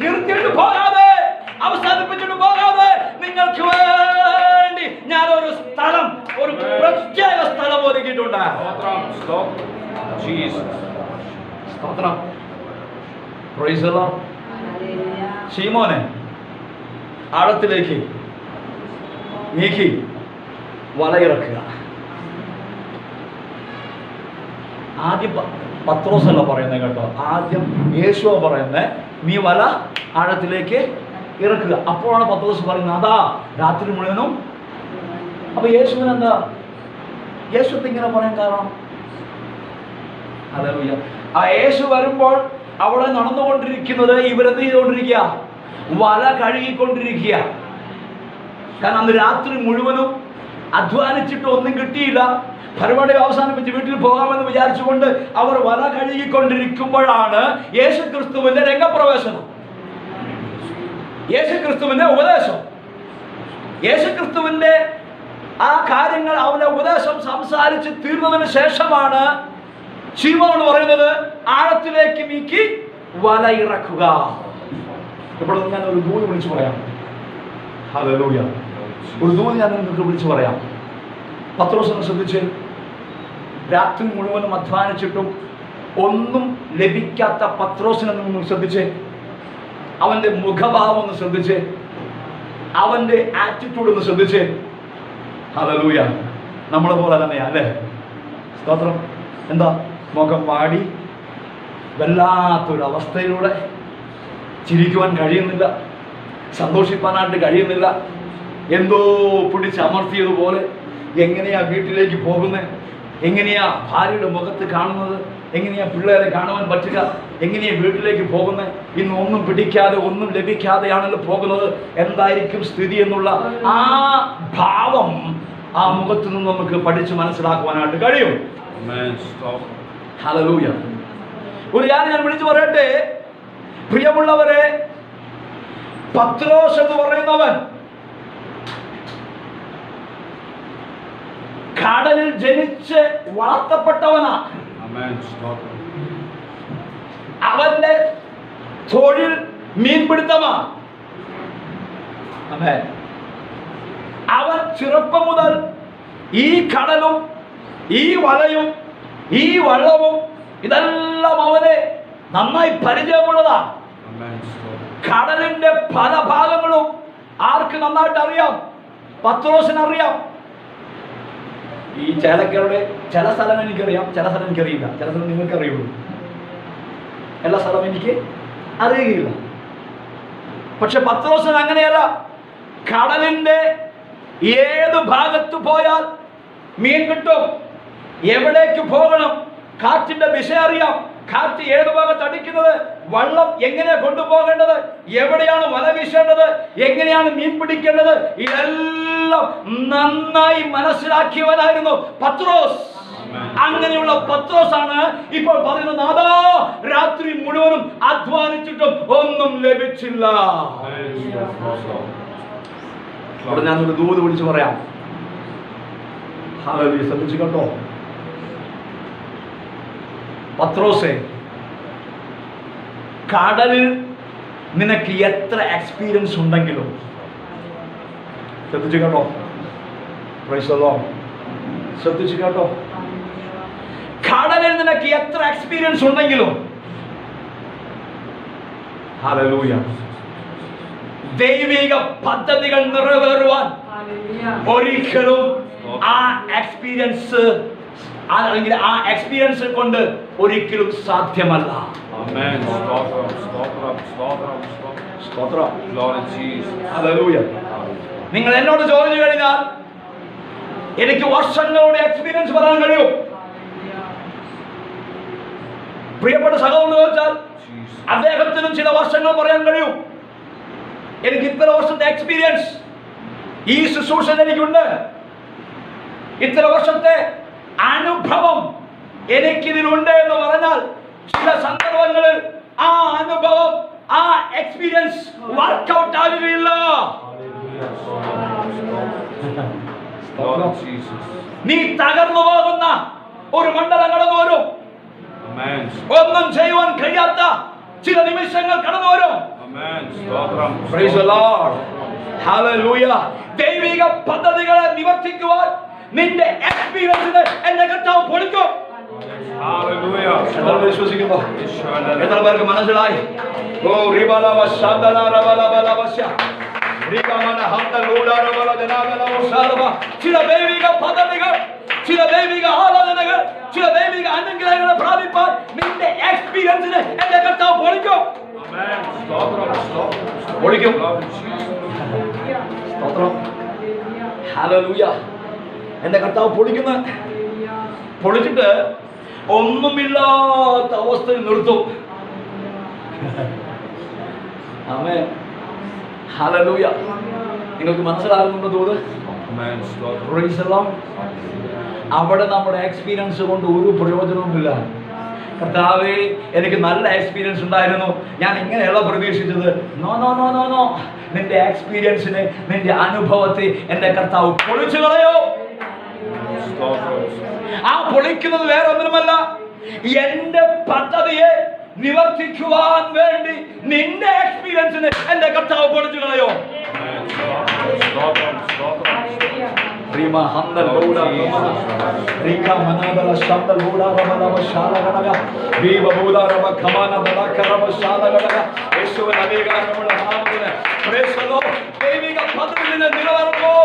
നിർത്തിയിട്ട് പോകാതെ, അവസാനിപ്പിച്ചിട്ട് പോകാതെ, നിങ്ങൾക്ക് വേണ്ടി ഞാൻ ഒരു സ്ഥലം, ഒരു പ്രത്യേക സ്ഥലം ഒരുക്കിയിട്ടുണ്ട്. ശീമോനെ ആഴത്തിലേക്ക് നീക്കി വലയിറക്കുക. ആദ്യം പത്രോസല്ല പറയുന്നത് കേട്ടോ, ആദ്യം യേശുവ പറയുന്നത്, നീ വല ആഴത്തിലേക്ക് ഇറക്കുക. അപ്പോഴാണ് പത്രോസ് പറയുന്നത്, അതാ രാത്രി മുഴുവനും. അപ്പൊ യേശുവിന് എന്താ, യേശുവിന് ഇങ്ങനെ പറയാൻ കാരണം? ഹല്ലേലൂയ. ആ യേശു വരുമ്പോൾ അവിടെ നടന്നുകൊണ്ടിരിക്കുന്നത്, ഇവരെന്ത് ചെയ്തുകൊണ്ടിരിക്കുക? വല കഴുകിക്കൊണ്ടിരിക്കുക. കാരണം അന്ന് രാത്രി മുഴുവനും അധ്വാനിച്ചിട്ട് ഒന്നും കിട്ടിയില്ല. പരിപാടി അവസാനിപ്പിച്ച് വീട്ടിൽ പോകാമെന്ന് വിചാരിച്ചുകൊണ്ട് അവർ വല കഴുകിക്കൊണ്ടിരിക്കുമ്പോഴാണ് യേശുക്രിസ്തുവിന്റെ രംഗപ്രവേശനം, യേശുക്രിസ്തുവിന്റെ ഉപദേശം. യേശുക്രിസ്തുവിന്റെ ആ കാര്യങ്ങൾ, അവന്റെ ഉപദേശം സംസാരിച്ച് തീർന്നതിന് ശേഷമാണ് ശീമോൻ പറയുന്നത്, ആഴത്തിലേക്ക് നീക്കി വല ഇറക്കുക. ഇവിടെ ഞാൻ ഒരു ദൂത് വിളിച്ചു പറയാം. ഹല്ലേലൂയ. ഒരു ദൂത് ഞാൻ നിങ്ങൾക്ക് വിളിച്ചു പറയാം. പത്രോസിനെ ശ്രദ്ധിച്ച് രാത്രി മുഴുവനും അധ്വാനിച്ചിട്ടും ഒന്നും ലഭിക്കാത്ത പത്രോസിനെ ഒന്ന് ശ്രദ്ധിച്ചേ. അവന്റെ മുഖഭാവം ഒന്ന് ശ്രദ്ധിച്ചേ, അവന്റെ ആറ്റിറ്റ്യൂഡ് ഒന്ന് ശ്രദ്ധിച്ചേ. ഹല്ലേലൂയ. നമ്മളെ പോലെ തന്നെയാ അല്ലേ? സ്തോത്രം. എന്താ മുഖം വാടി വല്ലാത്തൊരവസ്ഥയിലൂടെ, ചിരിക്കുവാൻ കഴിയുന്നില്ല, സന്തോഷിപ്പാനായിട്ട് കഴിയുന്നില്ല, എന്തോ പിടിച്ചമർത്തിയതുപോലെ. എങ്ങനെയാ വീട്ടിലേക്ക് പോകുന്നത്, എങ്ങനെയാ ഭാര്യയുടെ മുഖത്ത് കാണുന്നത്, എങ്ങനെയാ പിള്ളേരെ കാണുവാൻ പറ്റുക, എങ്ങനെയാ വീട്ടിലേക്ക് പോകുന്നത്? ഇന്ന് ഒന്നും പിടിക്കാതെ ഒന്നും ലഭിക്കാതെയാണല്ലോ പോകുന്നത്. എന്തായിരിക്കും സ്ഥിതി എന്നുള്ള ആ ഭാവം ആ മുഖത്ത് നിന്ന് നമുക്ക് പഠിച്ച് മനസ്സിലാക്കുവാനായിട്ട് കഴിയും. ഹല്ലേലൂയ. ഒരു കാര്യം ഞാൻ വിളിച്ചു പറയട്ടെ പ്രിയമുള്ളവരെ, പത്രോസ് എന്ന് പറയുന്നവൻ കടലിൽ ജനിച്ച് വളർത്തപ്പെട്ടവനാ. അവന്റെ തൊഴിൽ മീൻപിടുത്തമാ. അവൻ ചെറുപ്പം മുതൽ ഈ കടലും ഈ വലയും ഈ വള്ളവും ഇതെല്ലാം അവന് നന്നായി പരിചയമുള്ളതാ. കടലിന്റെ പല ഭാഗങ്ങളും ആർക്ക് നന്നായിട്ട് അറിയാം? പത്രോസിന് അറിയാം. ഈ ചേലക്കരുടെ ചില സ്ഥലം എനിക്കറിയാം, ചില സ്ഥലം എനിക്കറിയില്ല, ചില സ്ഥലം നിങ്ങൾക്ക് അറിയുള്ളൂ, എല്ലാ സ്ഥലവും എനിക്ക് അറിയുകയില്ല. പക്ഷെ പത്രോസിന് അങ്ങനെയല്ല. കടലിന്റെ ഏത് ഭാഗത്ത് പോയാൽ മീൻ കിട്ടും, എവിടേക്ക് പോകണം, കാറ്റിന്റെ ദിശ അറിയാം, കാറ്റ് ഏത് ഭാഗത്ത് അടിക്കുന്നത്, വള്ളം എങ്ങനെയാ കൊണ്ടുപോകേണ്ടത്, എവിടെയാണ് വല വീശേണ്ടത്, എങ്ങനെയാണ് മീൻ പിടിക്കേണ്ടത്, ഇതെല്ലാം നന്നായി മനസ്സിലാക്കിയവനായിരുന്നു പത്രോസ്. അങ്ങനെയുള്ള പത്രോസാണ് ഇപ്പോൾ പറയുന്നത്, നാഥാ രാത്രി മുഴുവനും അധ്വാനിച്ചിട്ടും ഒന്നും ലഭിച്ചില്ല. ഇവിടെ ഞാനൊരു ദൂത് വിളിച്ചു പറയാം. ഹല്ലേലൂയ. ശ്രദ്ധിച്ചു കേട്ടോ. പത്രോസേ, കടലിൽ നിനക്ക് എത്ര എക്സ്പീരിയൻസ് ഉണ്ടെങ്കിലും, ശ്രദ്ധിച്ചു കേട്ടോ, പ്രൈസ് ദി ലോർഡ്, ശ്രദ്ധിച്ചു കേട്ടോ, കടലിൽ നിനക്ക് എത്ര എക്സ്പീരിയൻസ് ഉണ്ടെങ്കിലും, ഹല്ലേലൂയ, ദൈവിക പദ്ധതികൾ നിറവേറുവാൻ ഒരിക്കലും ആ എക്സ്പീരിയൻസ് അല്ലെങ്കിൽ ആ എക്സ്പീരിയൻസ് കൊണ്ട് ഒരിക്കലും സാധ്യമല്ല. നിങ്ങൾ എന്നോട് ചോദിച്ചു കഴിഞ്ഞാൽ എനിക്ക് വർഷങ്ങളുടെ എക്സ്പീരിയൻസ് പറയാൻ കഴിയും. പ്രിയപ്പെട്ട സഹോദരൻ ചോദിച്ചാൽ അദ്ദേഹത്തിനും ചില വർഷങ്ങൾ പറയാൻ കഴിയും. എനിക്ക് ഇത്ര വർഷത്തെ എക്സ്പീരിയൻസ് ഈ ശുശ്രൂഷ എനിക്കുണ്ട്, ഇത്ര വർഷത്തെ അനുഭവം എനിക്കിതിലുണ്ട് എന്ന് പറഞ്ഞാൽ ചില സന്ദർഭങ്ങളിൽ ആ അനുഭവം, ആ എക്സ്പീരിയൻസ് വർക്ക്ഔട്ട് ആകുകയില്ല. നീ തകർന്നു പോകുന്ന ഒരു മണ്ഡലം കടന്നു വരും, ഒന്നും ചെയ്യുവാൻ കഴിയാത്ത ചില നിമിഷങ്ങൾ കടന്നു വരും. Praise the Lord. Hallelujah. ദൈവിക പദ്ധതികളെ നിവർത്തിക്കുവാൻ നിന്റെ എക്സ്പീരിയൻസിനെ എന്റെ കർത്താവ് പൊളിക്കും. വിശ്വസിക്കുന്നു? എത്ര പേർക്ക് മനസ്സിലായി? ഓ റിബലവ ശാന്തന റബലബലവശ റിബമന ഹംദലൂല റബലദനാഗലവശാലവ. ചില ദൈവിക പദ്ധതികൾ, ചില ദൈവിക ആലോചനകൾ, ചില ദൈവിക അനുഗ്രഹങ്ങളെ പ്രാപിപ്പാൻ നിന്റെ എക്സ്പീരിയൻസിനെ എന്റെ കർത്താവ് പൊളിക്കും. പൊളിക്കും. സ്തോത്രം. ഹല്ലേലൂയ. എന്റെ കർത്താവ് പൊളിക്കുന്ന, പൊളിച്ചിട്ട് ഒന്നുമില്ലാത്ത അവസ്ഥയിൽ നിർത്തും. ആമേൻ. ഹല്ലേലൂയ. നിങ്ങൾക്ക് മനസ്സിലാകുന്നുണ്ടോ തോത്? Praise the Lord. അവിടെ നമ്മുടെ എക്സ്പീരിയൻസ് കൊണ്ട് ഒരു പ്രയോജനവുമില്ല. കർത്താവേ എനിക്ക് നല്ല എക്സ്പീരിയൻസ് ഉണ്ടായിരുന്നു, ഞാൻ ഇങ്ങനെയുള്ള പ്രതീക്ഷിച്ചത്. No no no no no. നിന്റെ എക്സ്പീരിയൻസിനെ, നിന്റെ അനുഭവത്തെ എന്റെ കർത്താവ് പൊളിച്ചു കളയോ. ആ പൊളിക്കുന്നത് വേറെ ഒന്നുമല്ല, എന്റെ പദ്ധതിയെ നിവർത്തിക്കുവാൻ വേണ്ടി നിന്റെ എക്സ്പീരിയൻസിനെ എന്റെ കർത്താവ് പൊളിച്ചു കളയോ. Rima handal boda ramana Rika manadala shandal boda ramana shala gadaga Viva boda rama kamana dala karama shala gadaga യേശുവിൻ അധികാരമുള്ള നാമത്തിൽ praise the Lord ദൈവിക പദ്ധതിയിൽ നിലനിർത്തുമോ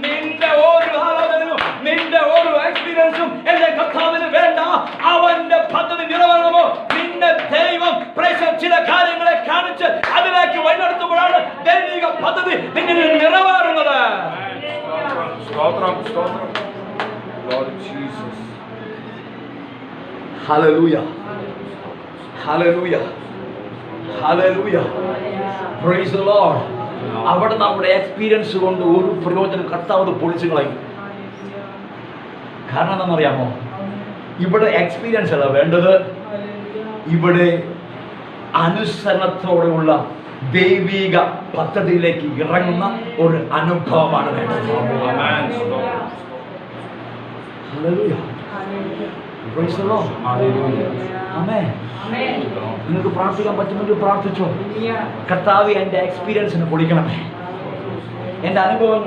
നിന്റെ ഓരോ ആലോചനയും നിന്റെ ഓരോ എക്സ്പീരിയൻസും എന്റെ കർത്താവിന് വേണ്ട അവന്റെ പദ്ധതി നിറവേറണമോ നിന്റെ ദൈവം ചില കാര്യങ്ങളെ കാണിച്ച് അതിലേക്ക് വഴിനടത്തുമ്പോഴാണ് ദൈവിക പദ്ധതി നിന്നിൽ നിറവേറുന്നത്.
Lord Jesus.
Hallelujah. Hallelujah. Hallelujah. Praise the Lord. അവിടെ നമ്മുടെ എക്സ്പീരിയൻസ് കൊണ്ട് ഒരു പ്രയോജനം കർത്താവ് പൊളിച്ചു കളയും. കാരണം എന്താണെന്നറിയാമോ? ഇവിടെ എക്സ്പീരിയൻസ് അല്ല വേണ്ടത്, ഇവിടെ അനുസരണത്തോടെയുള്ള ദൈവിക പദ്ധതിയിലേക്ക് ഇറങ്ങുന്ന ഒരു അനുഭവമാണ് വേണ്ടത്. Hallelujah. Praise the Lord. Amen. നിങ്ങൾക്ക് പ്രാർത്ഥിക്കാൻ പറ്റുമെങ്കിൽ പ്രാർത്ഥിച്ചോ. കർത്താവ് എൻ്റെ എക്സ്പീരിയൻസിന് പൊളിക്കണമേ. എൻ്റെ അനുഭവം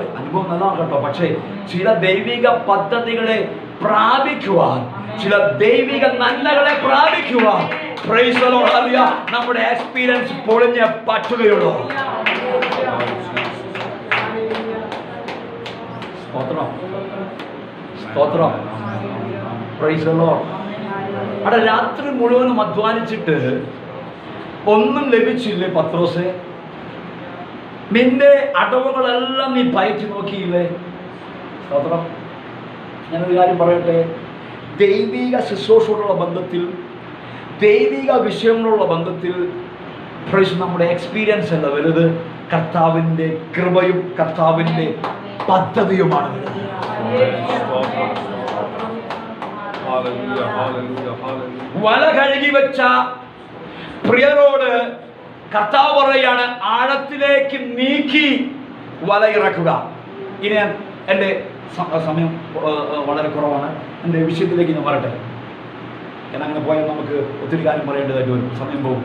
നല്ലതാണ് കേട്ടോ. പക്ഷേ ചില ദൈവിക പദ്ധതികളെ പ്രാപിക്കുവാൻ, ചില ദൈവിക നന്മകളെ പ്രാപിക്കുവാൻ പ്രൈസ് ദി ലോർഡ് ഹല്ലേലൂയ നമ്മുടെ എക്സ്പീരിയൻസ് പൊളിഞ്ഞേ പറ്റുകയുള്ളൂ. സ്തോത്രം സ്തോത്രം പ്രൈസ് ദി ലോർഡ്. അവിടെ രാത്രി മുഴുവനും അധ്വാനിച്ചിട്ട് ഒന്നും ലഭിച്ചില്ലേ പത്രോസേ? നിന്റെ അടവുകളെല്ലാം നീ പയറ്റി നോക്കിയില്ലേ? സ്തോത്രം. ഞാനൊരു കാര്യം പറയട്ടെ, ദൈവിക ശുശ്രൂഷയോടുള്ള ബന്ധത്തിൽ, ദൈവിക വിഷയങ്ങളുള്ള ബന്ധത്തിൽ നമ്മുടെ എക്സ്പീരിയൻസ് അല്ല വലുത്, കർത്താവിൻ്റെ കൃപയും കർത്താവിൻ്റെ പദ്ധതിയുമാണ് വലുത്. വല കഴുകി വെച്ച പ്രിയരോട് കർത്താവ് പറയുകയാണ്, ആഴത്തിലേക്ക് നീക്കി വല ഇറക്കുക. ഇനി ഞാൻ എൻ്റെ സമയം വളരെ കുറവാണ്, എൻ്റെ വിഷയത്തിലേക്ക് ഞാൻ വരട്ടെ. കാരണം അങ്ങനെ പോയാൽ നമുക്ക് ഒത്തിരി കാര്യം പറയേണ്ടതായിട്ട് വരും, സമയം പോകും.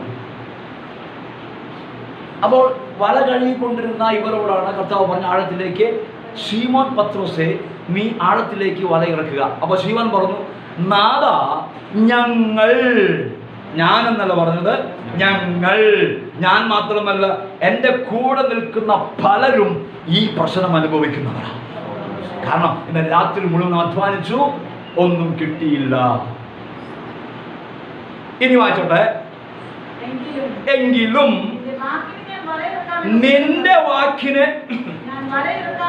അപ്പോൾ വല കഴുകിക്കൊണ്ടിരുന്ന ഇവരോടാണ് കർത്താവ് പറഞ്ഞ, ആഴത്തിലേക്ക് ശീമോൻ പത്രോസേ നീ ആഴത്തിലേക്ക് വല ഇറക്കുക. അപ്പോൾ ശീമോൻ പറഞ്ഞു, നാഥ ഞങ്ങൾ, ഞാനെന്നല്ല പറഞ്ഞത്, ഞങ്ങൾ, ഞാൻ മാത്രമല്ല എൻ്റെ കൂടെ നിൽക്കുന്ന പലരും ഈ പ്രശ്നം അനുഭവിക്കുന്നവരാണ്. കാരണം ഇന്ന് രാത്രി മുഴുവൻ അധ്വാനിച്ചു, ഒന്നും കിട്ടിയില്ല. ഇനി വായിച്ചോട്ടെ. എങ്കിലും നിന്റെ വാക്കിന്,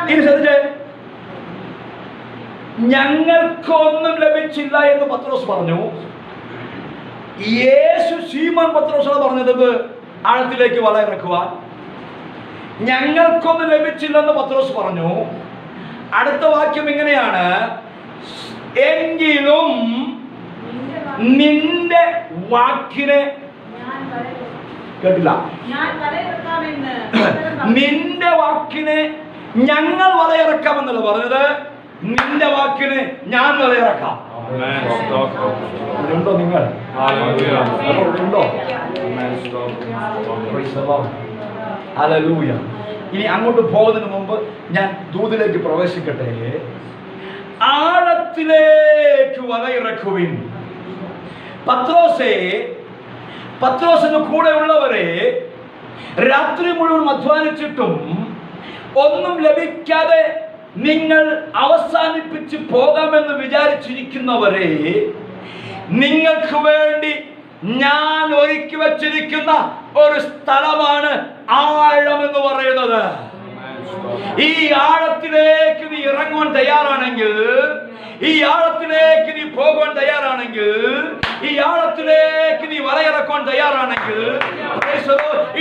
ഇനി ശ്രദ്ധിച്ചേ, ഞങ്ങൾക്കൊന്നും ലഭിച്ചില്ല എന്ന് പത്രോസ് പറഞ്ഞു. യേശു ശീമോൻ പത്രോസാണ് പറഞ്ഞത് ആഴത്തിലേക്ക് വല ഇറക്കുവാൻ. ഞങ്ങൾക്കൊന്നും ലഭിച്ചില്ലെന്ന് പത്രോസ് പറഞ്ഞു. അടുത്ത വാക്യം ഇങ്ങനെയാണ്, എങ്കിലും നിന്റെ വാക്കിനെ, കേട്ടില്ല, നിന്റെ വാക്കിനെ ഞങ്ങൾ വലയിറക്കാമെന്നല്ല പറഞ്ഞത്, നിന്റെ വാക്കിന് ഞാൻ വലയിറക്കാം. ഉണ്ടോ നിങ്ങൾ? ഉണ്ടോ? ഹല്ലേലൂയ. ഇനി അങ്ങോട്ട് പോകുന്നതിന് മുമ്പ് ഞാൻ ദൂതിലേക്ക് പ്രവേശിക്കട്ടെ. ആഴത്തിലേക്ക് വലയിറക്കുവിൻ. പത്രോസിന് കൂടെയുള്ളവരെ രാത്രി മുഴുവൻ അധ്വാനിച്ചിട്ടും ഒന്നും ലഭിക്കാതെ നിങ്ങൾ അവസാനിപ്പിച്ച് പോകാമെന്ന് വിചാരിച്ചിരിക്കുന്നവരെ, നിങ്ങൾക്ക് വേണ്ടി ഞാൻ ഒരുക്കി വച്ചിരിക്കുന്ന ഒരു സ്ഥലമാണ് ആഴം എന്ന് പറയുന്നത്. ഈ ആഴത്തിലേക്ക് നീ ഇറങ്ങുവാൻ തയ്യാറാണെങ്കിൽ, ഈ ആഴത്തിലേക്ക് നീ പോകാൻ തയ്യാറാണെങ്കിൽ, ഈ ആഴത്തിലേക്ക് നീ വലയിറക്കാൻ തയ്യാറാണെങ്കിൽ,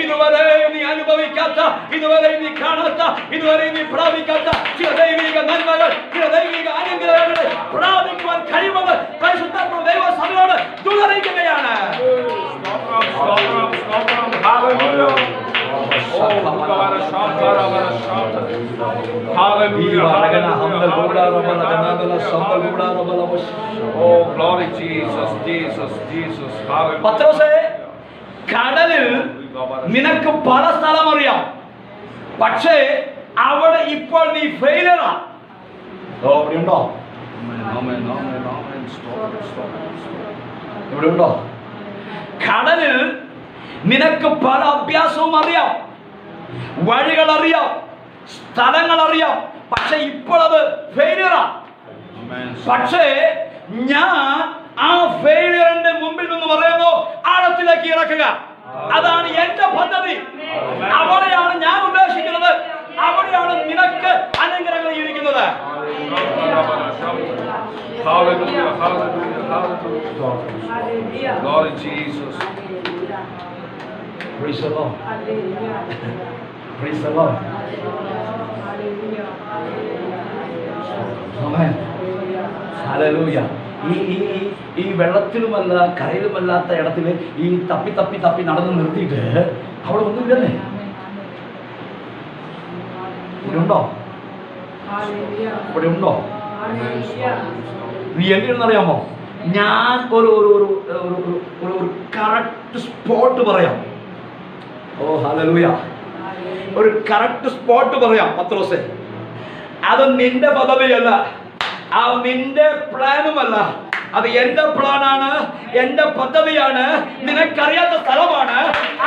ഇതുവരെ നീ അനുഭവിക്കാത്ത, ഇതുവരെ നീ കാണാത്ത, ഇതുവരെ നീ പ്രാപിക്കാത്ത ചില ദൈവിക നന്മകൾ, ചില ദൈവിക അനുഗ്രഹങ്ങളെ പ്രാപിക്കുവാൻ കഴിയുമെന്ന് പരിശുദ്ധാത്മ ദൈവസഭയോട് ദൂതറിയിക്കുകയാണ്. പത്രോസേ, കടലിൽ നിനക്ക് പല സ്ഥലം അറിയാം, പക്ഷേ അവിടെ ഇപ്പോൾ നീ ഫെയിലറാ. ഇവിടെ ഉണ്ടോ? ഇവിടെ ഉണ്ടോ? കടലിൽ നിനക്ക് പല അഭ്യാസവും അറിയാം, വഴികൾ അറിയാം, സ്ഥലങ്ങൾ അറിയാം, പക്ഷെ ഇപ്പോൾ അത് ഫെയിലിയറാ. പക്ഷേ ഞാൻ ആ ഫെയിലിയറിന്റെ മുമ്പിൽ നിന്ന് പറയുന്നു, ആഴത്തിലേക്ക് ഇറക്കുക. അതാണ് എന്റെ പദ്ധതി. അവിടെയാണ് ഞാൻ ഉദ്ദേശിക്കുന്നത്. അവിടെയാണ് നിനക്ക് അനുഗ്രഹങ്ങൾ ഇരിക്കുന്നത്. Praise the Lord. Praise the Lord. Amen. Hallelujah. ഈ വെള്ളത്തിലുമല്ല കരയിലുമല്ലാത്ത ഇടത്തില് ഈ തപ്പി തപ്പി തപ്പി നടന്ന് നിർത്തിയിട്ട് അവിടെ ഒന്നുമില്ലെന്നേ. ഇവിടെ ഉണ്ടോ? ഇവിടെ ഉണ്ടോ? നീ എന്തിനെന്നറിയാമോ? ഞാൻ ഒരു കറക്റ്റ് സ്പോട്ട് പറയാം. ഓ ഹല്ലേലൂയ. ഒരു കറക്റ്റ് സ്പോട്ട് പറയാം പത്രോസേ. അത് നിന്റെ പദവിയല്ല, അത് നിന്റെ പ്ലാനുമല്ല, അത് എന്റെ പ്ലാനാണ്, എന്റെ പദ്ധതിയാണ്. നിനക്കറിയാത്ത സ്ഥലമാണ്.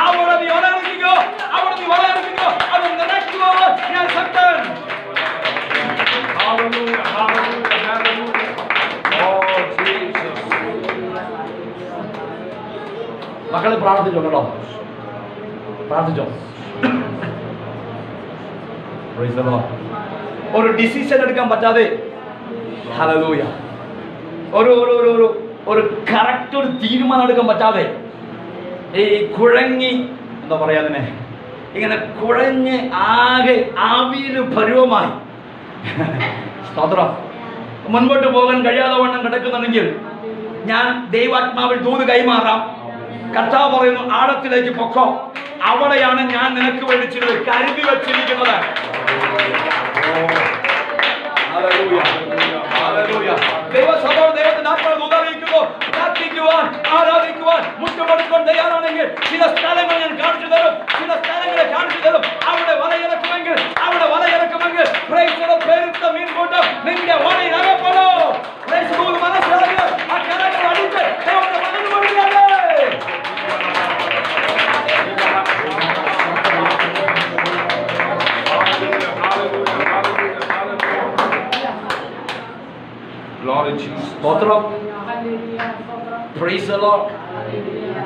അവിടെ നീ വളർത്തിക്കോ, അവിടെ നീ വളർത്തിക്കോ. അത് നിനക്കോ ഞാൻ ശക്തൻ. മക്കളെ പ്രാർത്ഥിച്ചോ കേട്ടോ, പ്രാർത്ഥിച്ചോ. ഒരു ഡിസിഷൻ എടുക്കാൻ പറ്റാതെ, ഹല്ലേലൂയ, ഒരു കറക്റ്റ് ഒരു തീരുമാനം എടുക്കാൻ പറ്റാതെ ഈ കുഴങ്ങി, എന്താ പറയാ അതിനെ, ഇങ്ങനെ കുഴഞ്ഞ് ആകെ ആവിയിൽ പരുവമായി സ്തോത്രം മുൻപോട്ട് പോകാൻ കഴിയാതെ വണ്ണം കിടക്കുന്നുണ്ടെങ്കിൽ ഞാൻ ദൈവാത്മാവിൽ ദൂത് കൈമാറാം. കർത്താവ് പറയുന്നു, ആഴത്തിലേക്ക് പൊക്കോ. അവിടെയാണ് ഞാൻ നിനക്ക് വേണ്ടി കരുതി വെച്ചിരിക്കുന്നത്. ദൈവസഭയോട് ദൈവത്തിന്റെ ആത്മാവ് ദൂതറിയിക്കുന്നു, പ്രാർത്ഥിക്കുവാൻ, ആരാധിക്കുവാൻ, മുട്ടുമടക്കാൻ തയ്യാറാണെങ്കിൽ ചില സ്ഥലങ്ങൾ ഞാൻ കാണിച്ചു തരും, ചില സ്ഥലങ്ങളെ കാണിച്ചു തരും. അവിടെ വലയിറക്കുമെങ്കിൽ പേരുത്ത മീൻകൂട്ടം നിന്റെ വലയിൽ അകപ്പെടോ. മനസ്സിലാക്കി ആ കരങ്ങൾ അടിച്ച് ദൈവത്തെ പകർന്നു കൊടുക്കുകയാണ്.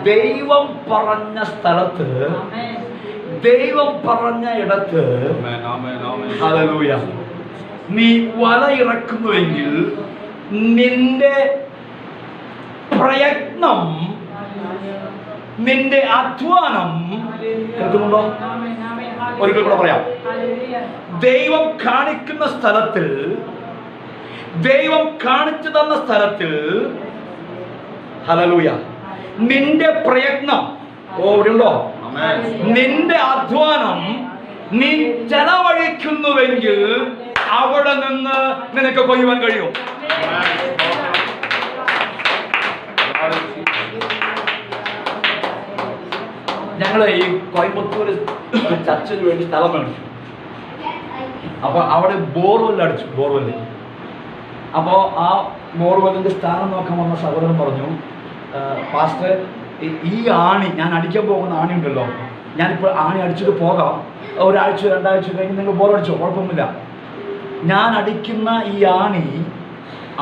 ദൈവം പറഞ്ഞ സ്ഥലത്ത്, ദൈവം പറഞ്ഞ ഇടത്ത് ഹല്ലേലൂയ നീ വല ഇറക്കുന്നുവെങ്കിൽ നിന്റെ പ്രയത്നം, നിന്റെ അധ്വാനം, കേൾക്കുന്നുണ്ടോ? ഒരിക്കൽ കൂടെ പറയാം. ദൈവം കാണിക്കുന്ന സ്ഥലത്തിൽ, ദൈവം കാണിച്ചു തന്ന സ്ഥലത്തിൽ ഹല്ലേലൂയ നിന്റെ പ്രയത്നം, ഓടുണ്ടോ? നിന്റെ അധ്വാനം നീ ചെലവഴിക്കുന്നുവെങ്കിൽ അവിടെ നിന്ന് നിനക്ക് കൊയ്യുവാൻ കഴിയും. ഞങ്ങള് ഈ കോയമ്പത്തൂർ ചർച്ചിന് വേണ്ടി സ്ഥലം മേടിച്ചു. അപ്പൊ അവിടെ ബോർവെൽ അടിച്ചു, ബോർവെല്. അപ്പോൾ ആ ബോർവെല്ലിന്റെ സ്ഥാനം നോക്കാൻ വന്ന സഹോദരൻ പറഞ്ഞു, പാസ്റ്റർ ഈ ആണി, ഞാൻ അടിക്കാൻ പോകുന്ന ആണി ഉണ്ടല്ലോ, ഞാനിപ്പോൾ ആണി അടിച്ചിട്ട് പോകാം, ഒരാഴ്ച 2 ആഴ്ച കഴിഞ്ഞ് നിങ്ങൾ ബോറടിച്ചോ, കുഴപ്പമൊന്നുമില്ല. ഞാൻ അടിക്കുന്ന ഈ ആണി,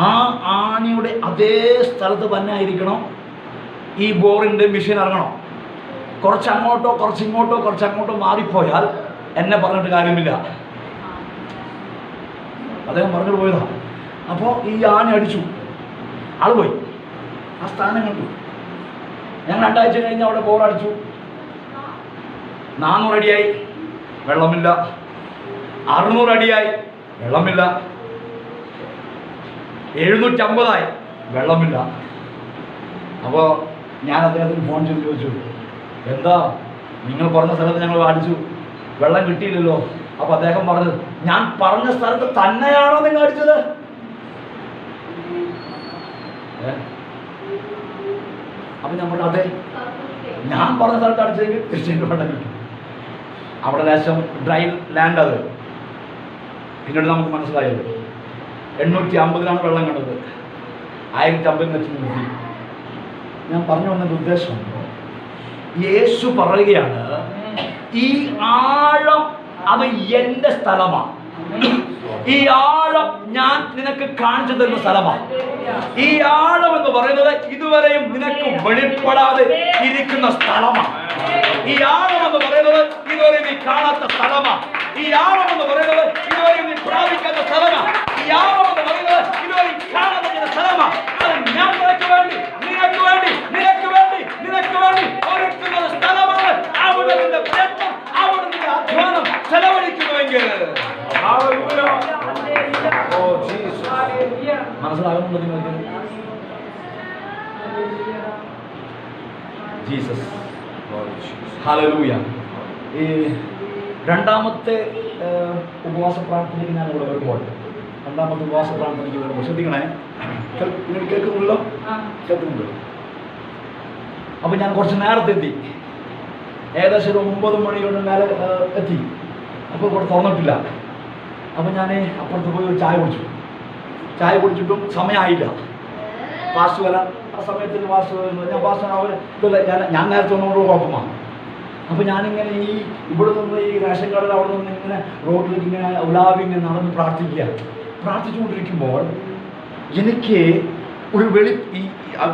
ആ ആണിയുടെ അതേ സ്ഥലത്ത് തന്നെ ആയിരിക്കണം ഈ ബോറിൻ്റെ മെഷീൻ ഇറങ്ങണം. കുറച്ചങ്ങോട്ടോ കുറച്ചങ്ങോട്ടോ മാറിപ്പോയാൽ എന്നെ പറഞ്ഞിട്ട് കാര്യമില്ല. അദ്ദേഹം പറഞ്ഞിട്ട് പോയതാ. അപ്പോൾ ഈ ആണി അടിച്ചു, ആൾ പോയി, ആ സ്ഥാനം കണ്ടു. ഞാൻ 2 ആഴ്ച കഴിഞ്ഞ് അവിടെ ബോറടിച്ചു. 400 അടിയായി, വെള്ളമില്ല. 600 അടിയായി, വെള്ളമില്ല. 750 വെള്ളമില്ല. അപ്പോൾ ഞാൻ അദ്ദേഹത്തിന് ഫോൺ ചെയ്ത് ചോദിച്ചു, എന്താ നിങ്ങൾ പറഞ്ഞ സ്ഥലത്ത് ഞങ്ങൾ അടിച്ചു, വെള്ളം കിട്ടിയില്ലല്ലോ. അപ്പോൾ അദ്ദേഹം പറഞ്ഞത്, ഞാൻ പറഞ്ഞ സ്ഥലത്ത് തന്നെയാണോ നിങ്ങൾ അടിച്ചത്? അപ്പം ഞാൻ പറഞ്ഞു, അതെ, ഞാൻ പറഞ്ഞ സ്ഥലത്ത് അടിച്ചെങ്കിൽ തീർച്ചയായിട്ടും വെള്ളം കിട്ടും. അവിടെ ലേശം ഡ്രൈ ലാൻഡ് അത്. പിന്നീട് നമുക്ക് മനസ്സിലായത് 850 വെള്ളം കണ്ടത്. 1050 നിർത്തി. ഞാൻ പറഞ്ഞു വന്നതിൻ്റെ ഉദ്ദേശം, യേശു പറയുകയാണ്, ഈ ആഴം അത് എൻ്റെ സ്ഥലമാണ്. ഈ ആഴം ഞാൻ നിനക്ക് കാണിച്ചു തരുന്ന സ്ഥലമാണ്. ഈ ആഴം എന്ന് പറയുന്നത് ഇതുവരെയും നിനക്ക് വെളിപ്പെടാതെ ഇരിക്കുന്ന സ്ഥലമാണ്. ഈ ആഴം എന്ന് പറയുന്നത് ഇതുവരെ നീ കാണാത്ത സ്ഥലമാണ്. ഈ ആഴം എന്ന് പറയുന്നത് ഇതുവരെ നീ പ്രാപിക്കാത്ത സ്ഥലമാണ്. ഈ ആഴം എന്ന് പറയുന്നത് ഇതുവരെ കാണാത്ത സ്ഥലമാണ്. അത് ഞാൻ നിനക്ക് വേണ്ടി, നിനക്ക് വേണ്ടി, നിനക്ക് വേണ്ടി, നിനക്ക് വേണ്ടി ഒരുക്കുന്ന സ്ഥലമാണ്. അവിടെ നിന്റെ പ്രയത്നം, അവിടെ നിന്റെ അധ്വാനം ചെലവഴിക്കുന്നുവെങ്കിൽ മനസ്സിലാകുന്നുണ്ടോ നിങ്ങൾക്ക്? Jesus, hallelujah. ഈ രണ്ടാമത്തെ ഉപവാസ പ്രാർത്ഥനയ്ക്ക് ഞാൻ ഇവിടെ വരുമ്പോൾ, രണ്ടാമത്തെ ഉപവാസ പ്രാർത്ഥനയ്ക്ക് വരുമ്പോൾ ശ്രദ്ധിക്കണേ, കേൾക്കുന്നുണ്ടല്ലോ? കേൾക്കുന്നുണ്ടല്ലോ? അപ്പം ഞാൻ കുറച്ച് നേരത്തെ എത്തി. ഏകദേശം ഒരു 9 മണിയോട് മേലെ എത്തി. അപ്പോൾ ഇവിടെ തുറന്നിട്ടില്ല. അപ്പം ഞാൻ അപ്പുറത്ത് പോയി ഒരു ചായ കുടിച്ചു. ചായ കുടിച്ചിട്ടും സമയമായില്ല. പാസ് വരാൻ ആ സമയത്തിന് പാസ് ഞാൻ പാസ് അവർ ഞാൻ നേരത്തെ ഒന്നുകൂടെ കുഴപ്പമാണ്. അപ്പോൾ ഞാനിങ്ങനെ ഇവിടെ നിന്ന് ഈ റേഷൻ കാർഡിൽ അവിടെ നിന്ന് ഇങ്ങനെ റോഡിലേക്ക് ഇങ്ങനെ ഉലാവി ഇങ്ങനെ നടന്ന് പ്രാർത്ഥിച്ചുകൊണ്ടിരിക്കുമ്പോൾ എനിക്ക് ഒരു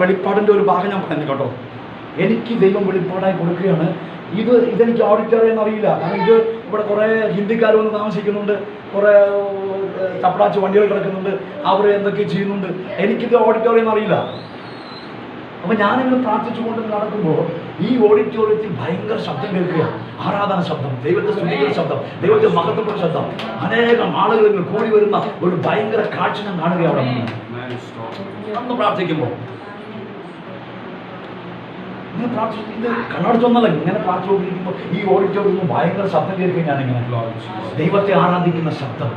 വെളിപ്പാടിൻ്റെ ഒരു ഭാഗം ഞാൻ പറഞ്ഞു കേട്ടോ. എനിക്ക് ദൈവം വെളിപ്പാടായി കൊടുക്കുകയാണ്. ഇതെനിക്ക് ഓഡിറ്റോറിയം അറിയില്ല. കാരണം ഇവിടെ കുറേ ഹിന്ദിക്കാർ വന്ന് താമസിക്കുന്നുണ്ട്, കുറേ ചപ്പടാച്ച് വണ്ടികൾ കിടക്കുന്നുണ്ട്, അവർ എന്തൊക്കെ ചെയ്യുന്നുണ്ട്. എനിക്കിത് ഓഡിറ്റോറിയം അറിയില്ല. അപ്പം ഞാനിങ്ങനെ പ്രാർത്ഥിച്ചുകൊണ്ട് നടക്കുമ്പോൾ ഈ ഓഡിറ്റോറിയത്തിൽ ഭയങ്കര ശബ്ദം കേൾക്കുക. ആരാധന ശബ്ദം, ദൈവത്തെ സ്തുതിക്കുന്ന ശബ്ദം, ദൈവത്തെ മഹത്വപ്പെട്ട ശബ്ദം, അനേകം ആളുകൾ ഇങ്ങനെ കൂടി വരുന്ന ഒരു ഭയങ്കര കാഴ്ച ഞാൻ കാണുക. അവിടെ അന്ന് പ്രാർത്ഥിക്കുമ്പോൾ ഇങ്ങനെ ഇത് കണ്ണടച്ചൊന്നല്ല, ഇങ്ങനെ പ്രാർത്ഥിച്ചുകൊണ്ടിരിക്കുമ്പോൾ ഈ ഓഡിറ്റോറിയം ഭയങ്കര ശബ്ദം കേൾക്കുക. ഞാനിങ്ങനെ ദൈവത്തെ ആരാധിക്കുന്ന ശബ്ദം.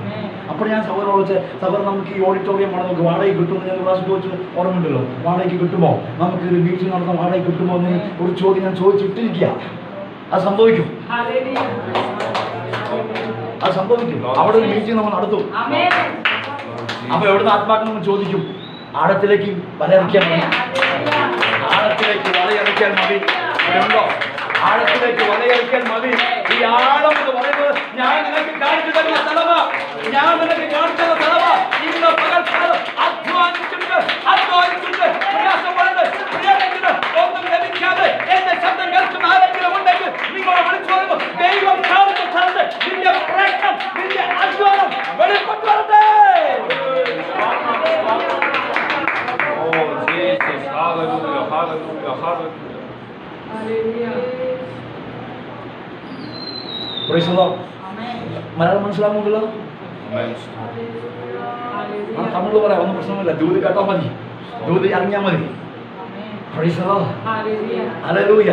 അപ്പോൾ ഞാൻ സഹോദരനോട് ചോദിച്ചാൽ, സഹോദരൻ നമുക്ക് ഈ ഓഡിറ്റോറിയം ആണ് നമുക്ക് വാടകയ്ക്ക് കിട്ടുമെന്ന് ഞാൻ പ്രാവശ്യം ചോദിച്ചത് ഓർമ്മയുണ്ടല്ലോ. വാടകയ്ക്ക് കിട്ടുമോ, നമുക്ക് ഒരു മീറ്റിംഗ് നടന്ന വാടകയ്ക്ക് കിട്ടുമോ എന്ന് ഒരു ചോദ്യം ഞാൻ ചോദിച്ചിട്ടിരിക്കുക. അത് സംഭവിക്കും, അത് സംഭവിക്കും. അവിടെ ഒരു മീറ്റിംഗ് നമ്മൾ നടത്തും. അപ്പോൾ എവിടുന്ന് ആത്മാക്കൾ നമ്മൾ ചോദിക്കും, ആഴത്തിലേക്ക് വലയിറക്കിയാൽ മതി, ആഴത്തിലേക്ക് വലയിറക്കിയാൽ മതി. ഉണ്ടോ? ആഴത്തിലേക്ക് വലയിറക്കിയാൽ മതി. ഈ ആഴം എന്ന് പറയുന്നത് ഞാൻ നിനക്ക് കാണിച്ചു തരുന്ന സ്ഥലമാ, ഞാൻ നിനക്ക് കാണിച്ചു തരുന്ന സ്ഥലമാ. ഇന്ന് പകൽക്കാലം അധ്വാനിച്ചിട്ട് പ്രയാസപ്പെട്ട് പ്രിയപ്പെട്ടത് ഒന്നും ലഭിക്കാതെ എന്റെ ശബ്ദം കേൾക്കുന്ന ആരെങ്കിലും ഉണ്ടെങ്കിൽ നിങ്ങളെ വിളിച്ചു പറയുന്നു, ദൈവം കാണിച്ച സ്ഥലത്ത് നിന്റെ പ്രയത്നം, നിന്റെ അധ്വാനം വെളിപ്പെട്ടു വരട്ടെ. മലയാളം മനസ്സിലാകുന്നുണ്ടല്ലോ? തമിഴ് പറയാം, ഒന്നും പ്രശ്നമില്ല. ദൂത് കേട്ടാൽ മതി, ദൂത് അറിഞ്ഞാൽ മതി. ഹല്ലേലൂയ.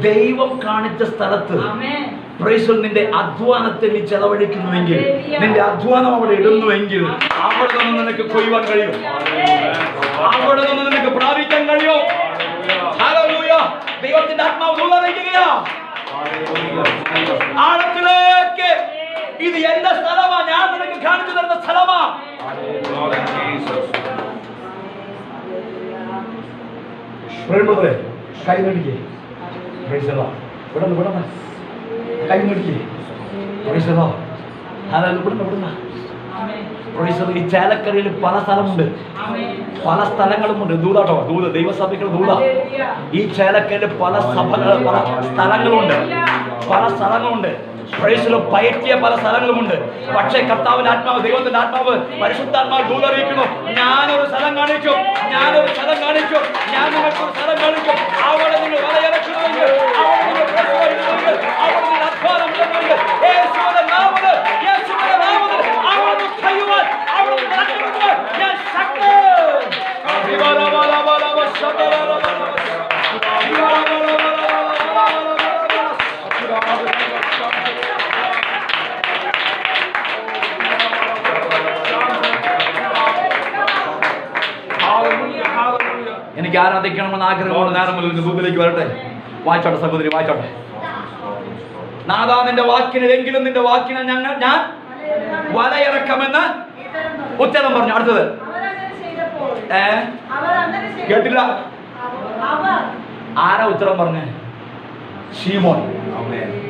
ദൈവം കാണിച്ച സ്ഥലത്ത് നിന്റെ അധ്വാനത്തെ നീ ചെലവഴിക്കുന്നുവെങ്കിൽ, നിന്റെ അധ്വാനം അവിടെ ഇടുന്നുവെങ്കിൽ അവിടെ നിന്ന് നിനക്ക് കൊയ്യാൻ കഴിയും, അവിടെ നിന്ന് നിനക്ക് പ്രാപിക്കാൻ കഴിയും. ഹല്ലേലൂയ. ദൈവത്തിന്റെ ആത്മാവ് ദൂതറിയിക്കുകയാ ആഴത്തിലേക്ക്. ഇത് എന്റെ സ്ഥലമാ, ഞാൻ നിനക്ക് കാണിച്ചു തരുന്ന സ്ഥലമാ. കൈ നീട്ടിക്കേ, കൈ നീട്ടിക്കേ. ഈ ചേലക്കരയിൽ പല സ്ഥലമുണ്ട്, പല സ്ഥലങ്ങളുമുണ്ട്. ദൂതാട്ടോ, ദൂത് ദൈവസഭയ്ക്കുള്ള ദൂത. ഈ ചേലക്കരയിൽ പല സഭകൾ, പല സ്ഥലങ്ങളുണ്ട്, പല സ്ഥലങ്ങളുണ്ട്. പയറ്റിയ പല സ്ഥലങ്ങളുമുണ്ട്. പക്ഷേ കർത്താവിന്റെ ആത്മാവ്, ദൈവത്തിന്റെ ആത്മാവ്, പരിശുദ്ധാത്മാവ് ദൂതറിയിക്കുന്നു, ഞാനൊരു സ്ഥലം കാണിക്കും, ഞാനൊരു സ്ഥലം കാണിക്കും, ഞാൻ നിങ്ങൾക്കൊരു സ്ഥലം കാണിക്കും. അവിടെ നിങ്ങൾ വലയിറക്കണമെങ്കിൽ, അവിടെ നിങ്ങൾ പ്രസവിക്കണമെങ്കിൽ, അവിടെ നിങ്ങൾ അധ്വാനം ഉണ്ടെങ്കിൽ, യേശുവിന്റെ നാമത്തിൽ, യേശുവിന്റെ നാമത്തിൽ അവിടെ കഴിയുവാൻ, അവിടെ നടക്കുവാൻ ഞാൻ ശക്തൻ. എനിക്ക് ആരാധിക്കണമെന്ന് ആഗ്രഹമുള്ള നേരം ദൂതിലേക്ക് വരട്ടെ. വായിച്ചോട്ടെ സഹോദരി, വായിച്ചോട്ടെ. നാദാ, നിന്റെ വാക്കിനെങ്കിലും നിന്റെ വാക്കിനെ ഞാൻ വലയിറക്കമെന്ന് ഉത്തരം പറഞ്ഞു. അടുത്തത് കേട്ടില്ല. ആരാ ഉത്തരം പറഞ്ഞേ? ശീമോൻ.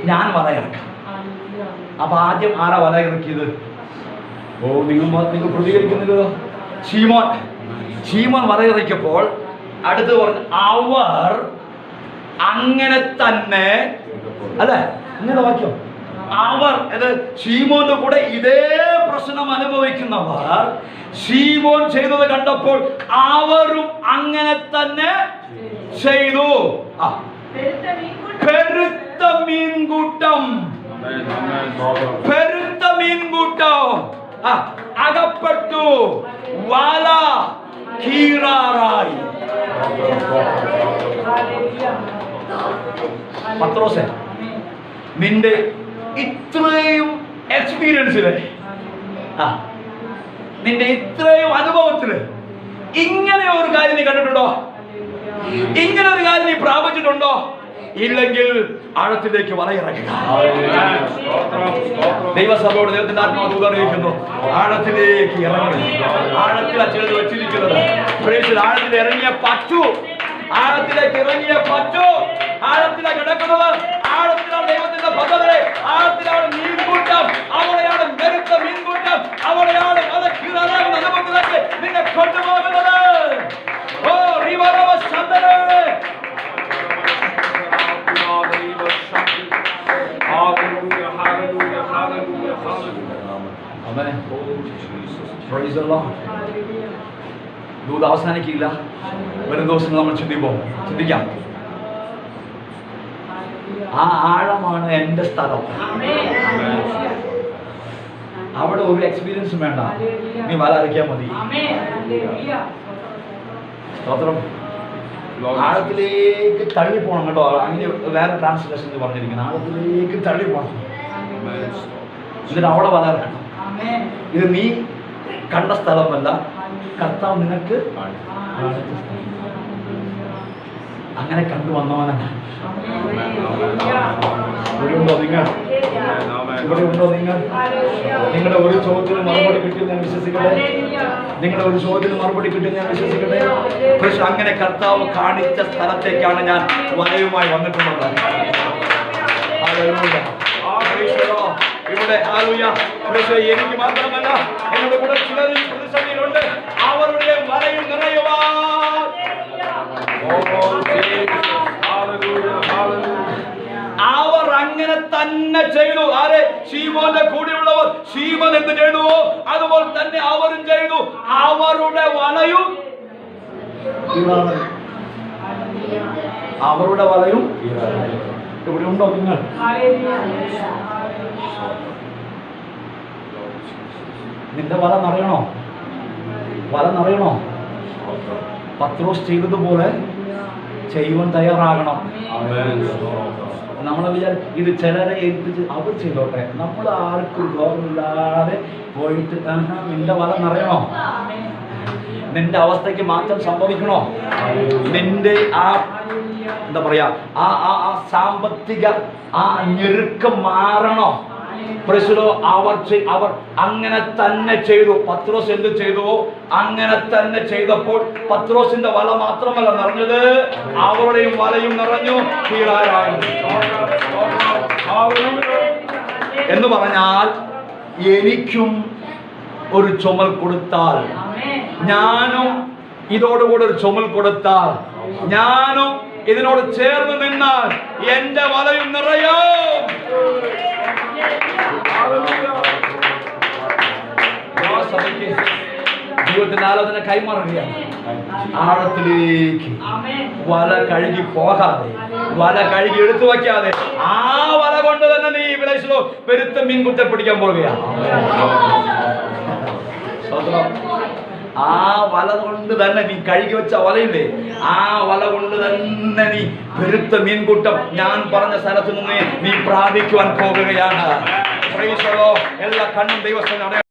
ഞാൻ വല ഇറക്കാം. അപ്പൊ ആദ്യം ആരാ വല ഇറക്കിയത്? ഓ, നിങ്ങൾ പ്രതികരിക്കുന്നില്ലല്ലോ. ശീമോൻ വല ഇറക്കിയപ്പോൾ അടുത്ത് പറഞ്ഞു അവർ അങ്ങനെ തന്നെ, അല്ലെ? ഇങ്ങനെ വാക്യം. അവർ ശീമോന്റെ കൂടെ ഇതേ പ്രശ്നം അനുഭവിക്കുന്നവർ ശീമോൻ ചെയ്തത് കണ്ടപ്പോൾ അവരും അങ്ങനെ തന്നെ ചെയ്തു. പെരുത്ത മീൻകൂട്ടം അകപ്പെട്ടു, വല കീറാറായി. പത്രോസേ, നിന്റെ ഇത്രയും എക്സ്പീരിയൻസില്, നിന്റെ ഇത്രയും അനുഭവത്തില് ഇങ്ങനെ ഒരു കാര്യം നീ കണ്ടിട്ടുണ്ടോ? ഇങ്ങനെ ഒരു കാര്യം നീ പ്രാപിച്ചിട്ടുണ്ടോ? ഇല്ലെങ്കിൽ ആഴത്തിലേക്ക് വലയിറക്കുക. ദൈവസഭയോട് ദൈവത്തിന്റെ ആത്മാവ് അറിയിക്കുന്നു, ആഴത്തിലേക്ക് ഇറങ്ങി. ആഴത്തിലാ ചിലത് വെച്ചിരിക്കുന്നത്. ആഴത്തിൽ ഇറങ്ങിയ പറ്റൂ, ആഴത്തിലേക്ക് ഇറങ്ങിയ പറ്റൂ. ആഴത്തിലാണ് കിടക്കുന്നത്, ആഴത്തിലാണ് ദൈവത്തിന്റെ പദ്ധതി, ആഴത്തിലാണ് മീൻകൂട്ടം, അവിടെയാണ് മെരുത്ത മീൻകൂട്ടം, അവിടെയാണ് അത് കീറാറാകുന്ന അനുഭവത്തിലേക്ക് നിന്നെ കൊണ്ടുപോകുന്നത്. ഓ റിവറവ ശബ്ദമേ, ദൂത് അവസാനിക്കില്ല. വരും ദിവസങ്ങൾ നമ്മൾ ചിന്തിക്കാം. ആ ആഴമാണ് എന്റെ സ്ഥലം. അവിടെ ഒരു എക്സ്പീരിയൻസും വേണ്ട, നീ വല അരയ്ക്കാൻ മതി. ആഴത്തിലേക്ക് തള്ളി പോകണം കേട്ടോ. അങ്ങനെ വേറെ ട്രാൻസ്ലേഷൻ പറഞ്ഞിരിക്കുന്നത്, ആഴത്തിലേക്ക് തള്ളി പോകണം. എന്നിട്ട് അവിടെ വല ഇറക്കണം. ഇത് നീ കണ്ട സ്ഥലമല്ല, കർത്താവ് നിനക്ക് അങ്ങനെ കണ്ടുവന്നവനാണ്. ഇവിടെ ഉണ്ടോ നിങ്ങൾ? നിങ്ങളുടെ ഒരു ചോദ്യത്തിന് മറുപടി കിട്ടിയെന്ന് ഞാൻ വിശ്വസിക്കട്ടെ. നിങ്ങളുടെ ഒരു ചോദ്യത്തിന് മറുപടി കിട്ടിയെന്ന് ഞാൻ വിശ്വസിക്കട്ടെ. പക്ഷെ അങ്ങനെ കർത്താവ് കാണിച്ച സ്ഥലത്തേക്കാണ് ഞാൻ വലയുമായി വന്നിട്ടുള്ളത്. ഇവിടെ എനിക്ക് മാത്രമല്ല, എന്നോട് കൂടെ ചിലർ പ്രതിസന്ധിയിലുണ്ട്. അവരുടെ വലയിൽ നിറയുവാൻ അവർ അങ്ങനെ തന്നെ ചെയ്തു. ആരെ? ശീമോന്റെ കൂടെയുള്ളവർ. ശീമോൻ എന്ത് ചെയ്തു അതുപോലെ തന്നെ അവരും ചെയ്തു. അവരുടെ വലയും ഇവിടെ ഉണ്ടോ നിങ്ങൾ? നിന്റെ വല നിറയണോ? പത്രോസ് ചെയ്തതുപോലെ ചെയ്യുവാൻ തയ്യാറാകണം. നമ്മളെ ഇത് ചിലരെ ഏൽപ്പിച്ച് അവർ ചെയ്തോട്ടെ, നമ്മൾ ആർക്കും ഗൗരവമില്ലാതെ പോയിട്ട് നിന്റെ വല നിറയണോ? നിന്റെ അവസ്ഥയ്ക്ക് മാറ്റം സംഭവിക്കണോ? നിന്റെ ആ എന്താ പറയാ ആ സാമ്പത്തിക ആ ഞെരുക്കം മാറണോ? അവർ അങ്ങനെ തന്നെ ചെയ്തു. പത്രോസ് എന്ത് ചെയ്തു? അങ്ങനെ തന്നെ ചെയ്തപ്പോൾ പത്രോസിന്റെ വല മാത്രമല്ല നിറഞ്ഞത്, അവരുടെയും വലയും നിറഞ്ഞു. എന്ന് പറഞ്ഞാൽ എനിക്കും ഒരു ചുമൽ കൊടുത്താൽ, ഞാനും ഇതോടുകൂടെ ഒരു ചുമൽ കൊടുത്താൽ, ഞാനും ഇതിനോട് ചേർന്ന് നിന്നാൽ എന്റെ വലയും നിറയും. ജീവിതത്തിന്റെ ആലോചന കൈമാറുകയാണ്. ആഴത്തിലേക്ക് വല കഴുകി പോകാതെ, വല കഴുകി എടുത്തു വയ്ക്കാതെ, ആ വല കൊണ്ട് തന്നെ നീ വിളയിച്ചോ പെരുത്ത മീൻകുട്ടെ പിടിക്കാൻ പോവുകയാണ്. ആ വല കൊണ്ട് തന്നെ നീ കഴുകി വെച്ച വലയില്ലേ, ആ വല കൊണ്ട് തന്നെ നീ പെരുത്ത മീൻകൂട്ടം ഞാൻ പറഞ്ഞ സ്ഥലത്ത് നിന്ന് നീ പ്രാപിക്കുവാൻ പോകുകയാണ്. എല്ലാ കണ്ണും ദൈവസ്ഥ